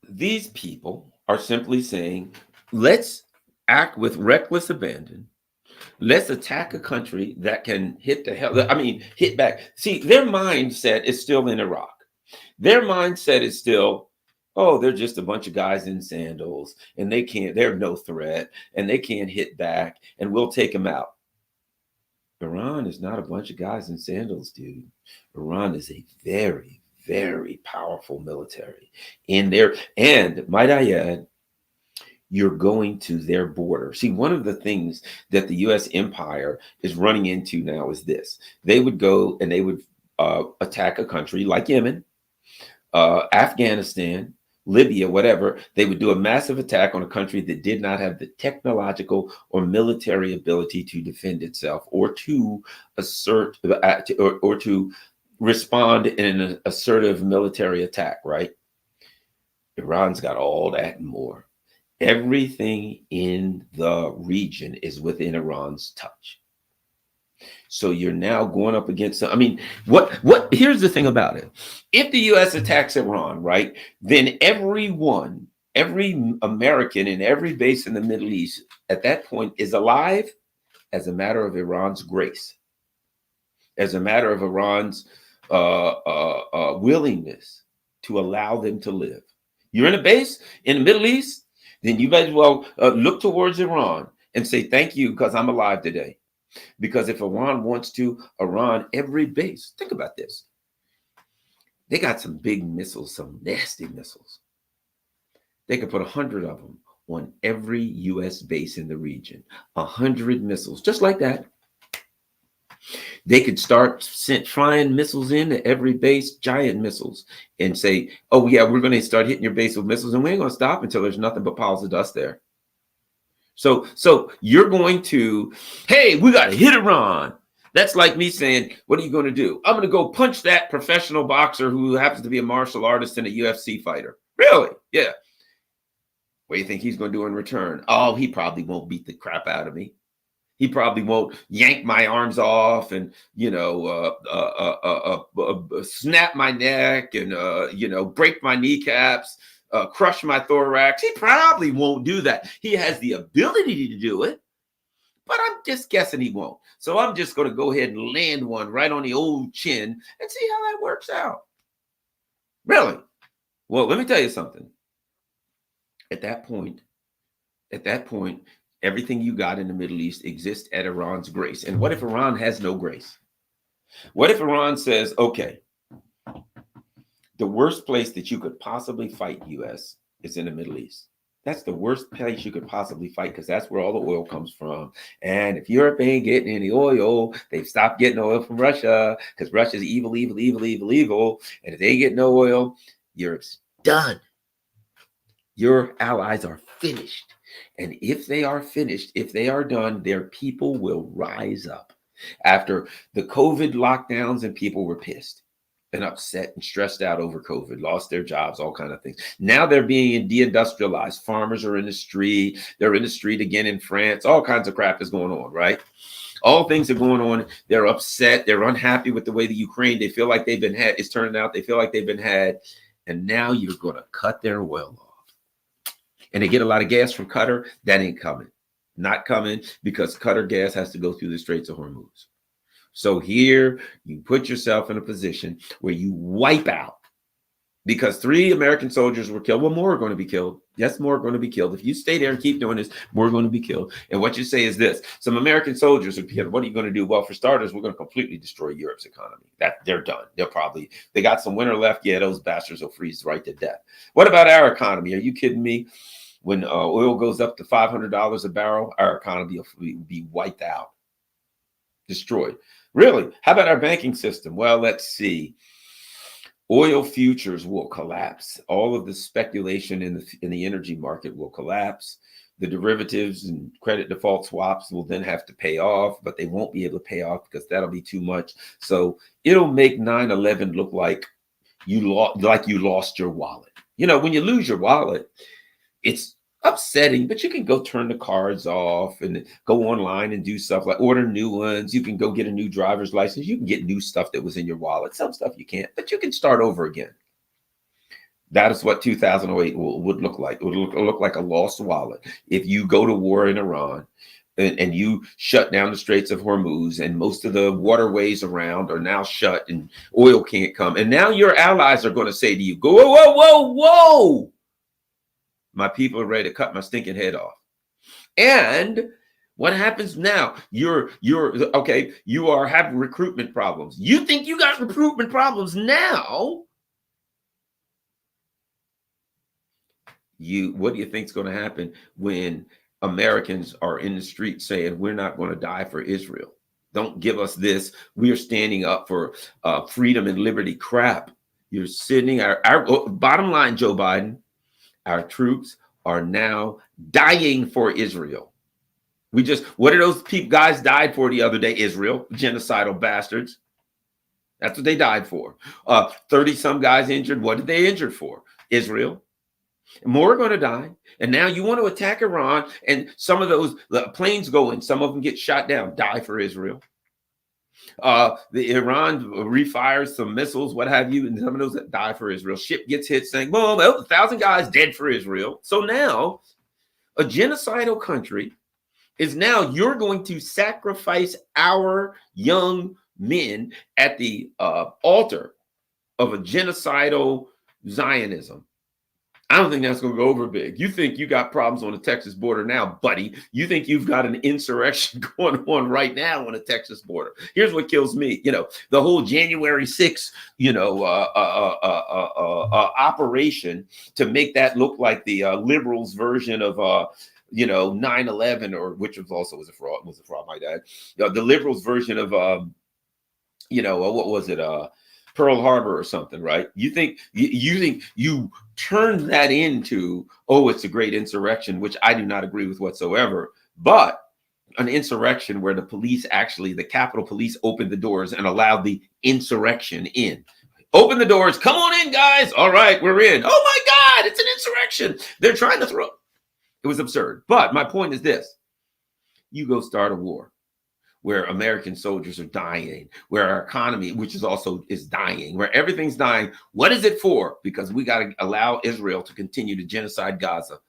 these people are simply saying, let's act with reckless abandon. Let's attack a country that can hit back. See, their mindset is still in Iraq. Their mindset is still, oh, they're just a bunch of guys in sandals and they're no threat and they can't hit back and we'll take them out. Iran is not a bunch of guys in sandals, dude. Iran is a very, very powerful military in there. And might I add, you're going to their border. See, one of the things that the U.S. empire is running into now is this. They would go and they would attack a country like Yemen, Afghanistan, Libya, whatever. They would do a massive attack on a country that did not have the technological or military ability to defend itself or to assert or to respond in an assertive military attack, right? Iran's got all that and more. Everything in the region is within Iran's touch. So you're now going up against, here's the thing about it. If the U.S. attacks Iran, right, then every American in every base in the Middle East at that point is alive as a matter of Iran's grace, as a matter of Iran's willingness to allow them to live. You're in a base in the Middle East, then you might as well look towards Iran and say, thank you, because I'm alive today. Because if Iran wants to, every base, think about this. They got some big missiles, some nasty missiles. They could put 100 of them on every U.S. base in the region. 100 missiles, just like that. They could start flying missiles into every base, giant missiles, and say, oh, yeah, we're going to start hitting your base with missiles, and we ain't going to stop until there's nothing but piles of dust there. So you're going to, hey, we got to hit Iran. That's like me saying, what are you going to do? I'm going to go punch that professional boxer who happens to be a martial artist and a UFC fighter. Really? Yeah. What do you think he's going to do in return? Oh, he probably won't beat the crap out of me. He probably won't yank my arms off and, snap my neck and, break my kneecaps, crush my thorax. He probably won't do that. He has the ability to do it, but I'm just guessing he won't. So I'm just going to go ahead and land one right on the old chin and see how that works out. Really? Well, let me tell you something. At that point, everything you got in the Middle East exists at Iran's grace. And what if Iran has no grace? What if Iran says, okay, the worst place that you could possibly fight US is in the Middle East. That's the worst place you could possibly fight because that's where all the oil comes from. And if Europe ain't getting any oil, they've stopped getting oil from Russia because Russia's evil, evil, evil, evil, evil. And if they get no oil, Europe's done. Your allies are finished. And if they are finished, if they are done, their people will rise up. After the COVID lockdowns and people were pissed and upset and stressed out over COVID, lost their jobs, all kinds of things. Now they're being deindustrialized. Farmers are in the street. They're in the street again in France. All kinds of crap is going on, right? All things are going on. They're upset. They're unhappy with the way the Ukraine, they feel like they've been had. It's turning out they feel like they've been had. And now you're going to cut their oil off. And they get a lot of gas from Qatar. That ain't coming. Not coming because Qatar gas has to go through the Straits of Hormuz. So here you put yourself in a position where you wipe out because 3 American soldiers were killed. Well, more are going to be killed. Yes, more are going to be killed. If you stay there and keep doing this, more are going to be killed. And what you say is this: some American soldiers are killed. What are you going to do? Well, for starters, we're going to completely destroy Europe's economy. That they're done. They got some winter left. Yeah, those bastards will freeze right to death. What about our economy? Are you kidding me? When oil goes up to $500 a barrel, our economy will be wiped out, destroyed. Really? How about our banking system? Well, let's see. Oil futures will collapse. All of the speculation in the energy market will collapse. The derivatives and credit default swaps will then have to pay off, but they won't be able to pay off because that'll be too much. So it'll make 9/11 look like you lost your wallet. When you lose your wallet, it's upsetting, but you can go turn the cards off and go online and do stuff like order new ones. You can go get a new driver's license. You can get new stuff that was in your wallet. Some stuff you can't, but you can start over again. That is what 2008 would look like. It would look like a lost wallet. If you go to war in Iran and you shut down the Straits of Hormuz and most of the waterways around are now shut and oil can't come. And now your allies are going to say to you, go, whoa, whoa, whoa, whoa. My people are ready to cut my stinking head off. And what happens now? You're okay. You are having recruitment problems. You think you got recruitment problems now? What do you think is going to happen when Americans are in the street saying we're not going to die for Israel? Don't give us this. We are standing up for freedom and liberty. Crap. You're sitting. Our bottom line, Joe Biden. Our troops are now dying for Israel. What are those guys died for the other day? Israel, genocidal bastards. That's what they died for. 30 some guys injured. What did they injured for? Israel. And more are going to die. And now you want to attack Iran, and some of those planes go in. Some of them get shot down. Die for Israel. The Iran refires some missiles, what have you, and some of those that die for Israel. Ship gets hit saying, well, 1,000 guys dead for Israel. So now a genocidal country is now you're going to sacrifice our young men at the altar of a genocidal Zionism. I don't think that's going to go over big. You think you got problems on the Texas border now, buddy. You think you've got an insurrection going on right now on the Texas border. Here's what kills me. The whole January 6th, operation to make that look like the liberals' version of 9/11, or which was a fraud, my dad. The liberals' version of, what was it? Pearl Harbor or something, right? You think you turn that into, it's a great insurrection, which I do not agree with whatsoever, but an insurrection where the Capitol Police opened the doors and allowed the insurrection in. Open the doors, come on in, guys. All right, we're in. Oh my God, it's an insurrection. They're trying to throw. It was absurd. But my point is this. you go start a war where American soldiers are dying, where our economy, which is also is dying, where everything's dying. What is it for? Because we got to allow Israel to continue to genocide Gaza.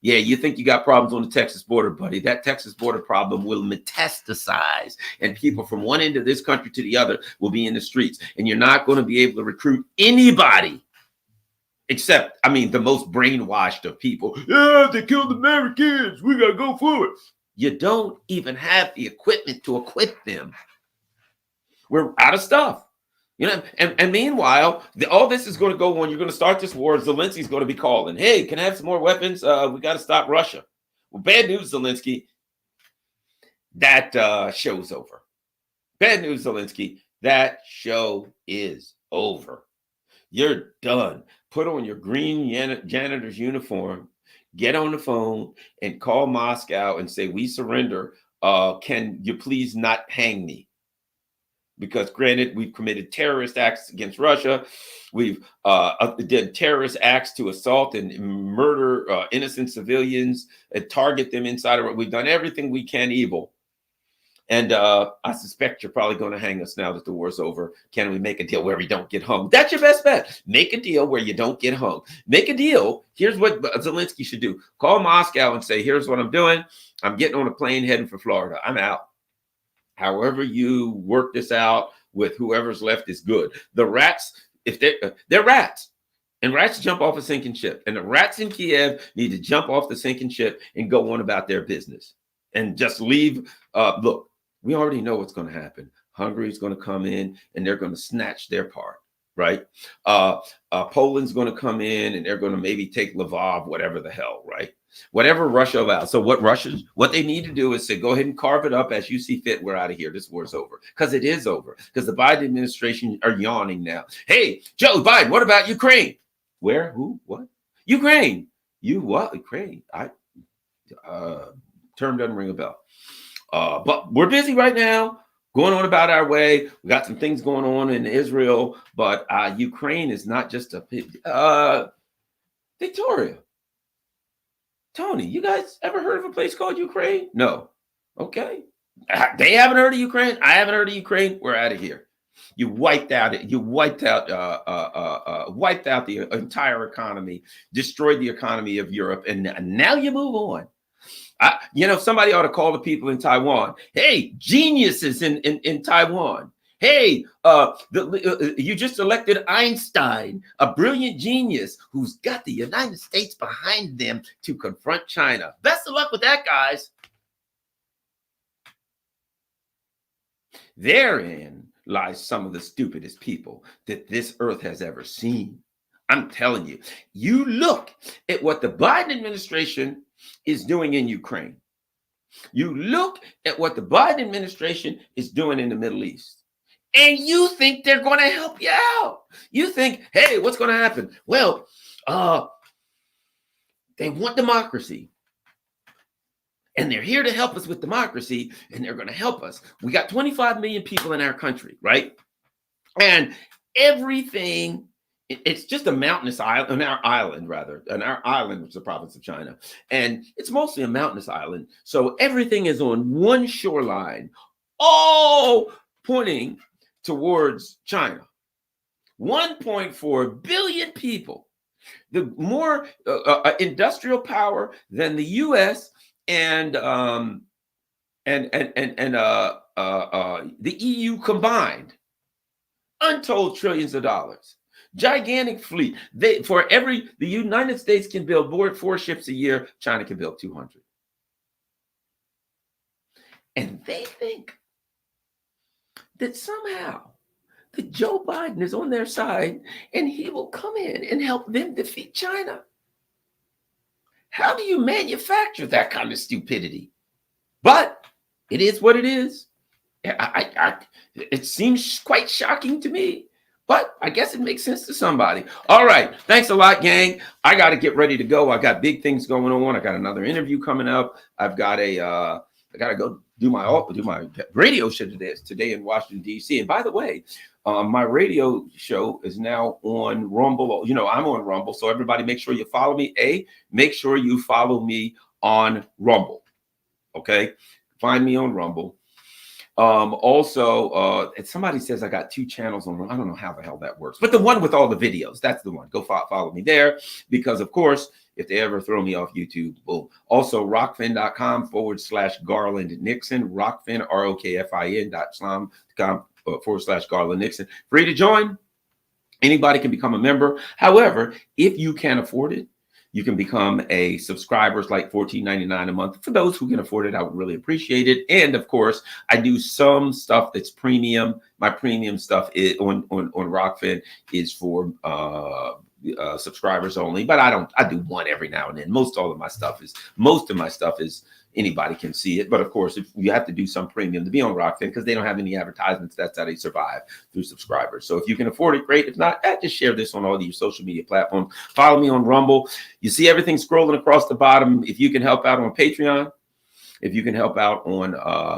Yeah, you think you got problems on the Texas border, buddy. That Texas border problem will metastasize, and people from one end of this country to the other will be in the streets, and you're not going to be able to recruit anybody except, I mean, the most brainwashed of people. Yeah, they killed Americans. We got to go for it. You don't even have the equipment to equip them. We're out of stuff. You know, and meanwhile, all this is going to go on. You're going to start this war. Zelensky's going to be calling, hey, can I have some more weapons? We got to stop Russia. Well, bad news, Zelensky. That show's over. Bad news, Zelensky. That show is over. You're done. Put on your green janitor's uniform, get on the phone and call Moscow and say, we surrender. Can you please not hang me? Because granted, we've committed terrorist acts against Russia. We've did terrorist acts to assault and murder innocent civilians and target them inside of it. We've done everything we can evil. And I suspect you're probably going to hang us now that the war's over. Can we make a deal where we don't get hung? That's your best bet. Make a deal where you don't get hung. Make a deal. Here's what Zelensky should do. Call Moscow and say, here's what I'm doing. I'm getting on a plane heading for Florida. I'm out. However you work this out with whoever's left is good. The rats, if they're rats, and rats jump off a sinking ship. And the rats in Kiev need to jump off the sinking ship and go on about their business. And just leave. Look, we already know what's going to happen. Hungary's going to come in and they're going to snatch their part, right? Poland's going to come in and they're going to maybe take Lvov, whatever the hell, right? Whatever Russia allows. So what they need to do is say, go ahead and carve it up as you see fit. We're out of here. This war's over. Because it is over. Because the Biden administration are yawning now. Hey, Joe Biden, what about Ukraine? Where? Who? What? Ukraine. You what? Ukraine. Term doesn't ring a bell. But we're busy right now, going on about our way. We got some things going on in Israel, but Ukraine is not just a Victoria. Tony, you guys ever heard of a place called Ukraine? No. Okay. They haven't heard of Ukraine. I haven't heard of Ukraine. We're out of here. You wiped out it. You wiped out the entire economy, destroyed the economy of Europe, and now you move on. Somebody ought to call the people in Taiwan. Hey, geniuses in Taiwan. Hey, you just elected Einstein, a brilliant genius who's got the United States behind them to confront China. Best of luck with that, guys. Therein lies some of the stupidest people that this earth has ever seen. I'm telling you, you look at what the Biden administration is doing in Ukraine. You look at what the Biden administration is doing in the Middle East. And you think they're going to help you out. You think, hey, what's going to happen? Well, they want democracy. And they're here to help us with democracy, and they're going to help us. We got 25 million people in our country, right? And everything, it's just a mountainous island, our island, which is the province of China. And it's mostly a mountainous island. So everything is on one shoreline, all pointing towards China. 1.4 billion people, the more industrial power than the U.S. and the EU combined, untold trillions of dollars, gigantic fleet. The United States can build 4 ships a year. China can build 200, and they think that somehow that Joe Biden is on their side and he will come in and help them defeat China. How do you manufacture that kind of stupidity? But it is what it is. It seems quite shocking to me, but I guess it makes sense to somebody. All right. Thanks a lot, gang. I got to get ready to go. I got big things going on. I got another interview coming up. I got to go do my radio show today in Washington, D.C. And by the way, my radio show is now on Rumble. You know, I'm on Rumble. So everybody make sure you follow me. Make sure you follow me on Rumble. Okay. Find me on Rumble. Also, somebody says I got 2 channels on. I don't know how the hell that works, but the one with all the videos, that's the one. Go follow me there, because of course, if they ever throw me off YouTube, boom. Also, rockfin.com/Garland Nixon, rockfin, ROKFIN.com/Garland Nixon. Free to join. Anybody can become a member. However, if you can't afford it, you can become a subscriber. It's like $14.99 a month. For those who can afford it, I would really appreciate it. And of course, I do some stuff that's premium. My premium stuff is on Rockfin is for subscribers only, but I do one every now and then. Most of my stuff is anybody can see it. But of course, if you have to do some premium to be on Rockfin, because they don't have any advertisements, that's how they survive, through subscribers. So if you can afford it, great. If not, just share this on all of your social media platforms. Follow me on Rumble. You see everything scrolling across the bottom. If you can help out on Patreon, if you can help out on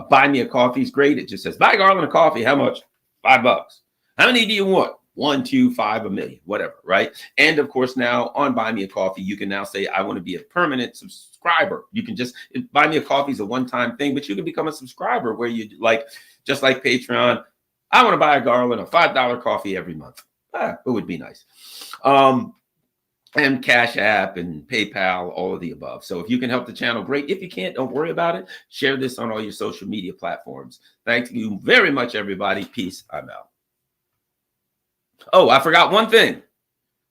Buy Me a Coffee, is great. It just says, buy Garland a coffee. How much? $5. How many do you want? 1, 2, 5, a million, whatever, right? And of course, now on Buy Me a Coffee, you can now say, I want to be a permanent subscriber. You can just, Buy Me a Coffee is a one-time thing, but you can become a subscriber where you just like Patreon. I want to buy a Garland a $5 coffee every month. It would be nice. And Cash App and PayPal, all of the above. So if you can help the channel, great. If you can't, don't worry about it. Share this on all your social media platforms. Thank you very much, everybody. Peace. I'm out. Oh, I forgot one thing.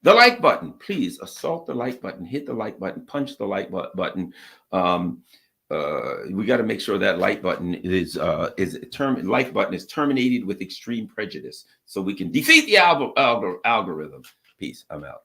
The like button. Please assault the like button. Hit the like button. Punch the like button. We got to make sure that like button is terminated with extreme prejudice, so we can defeat the algorithm. Peace. I'm out.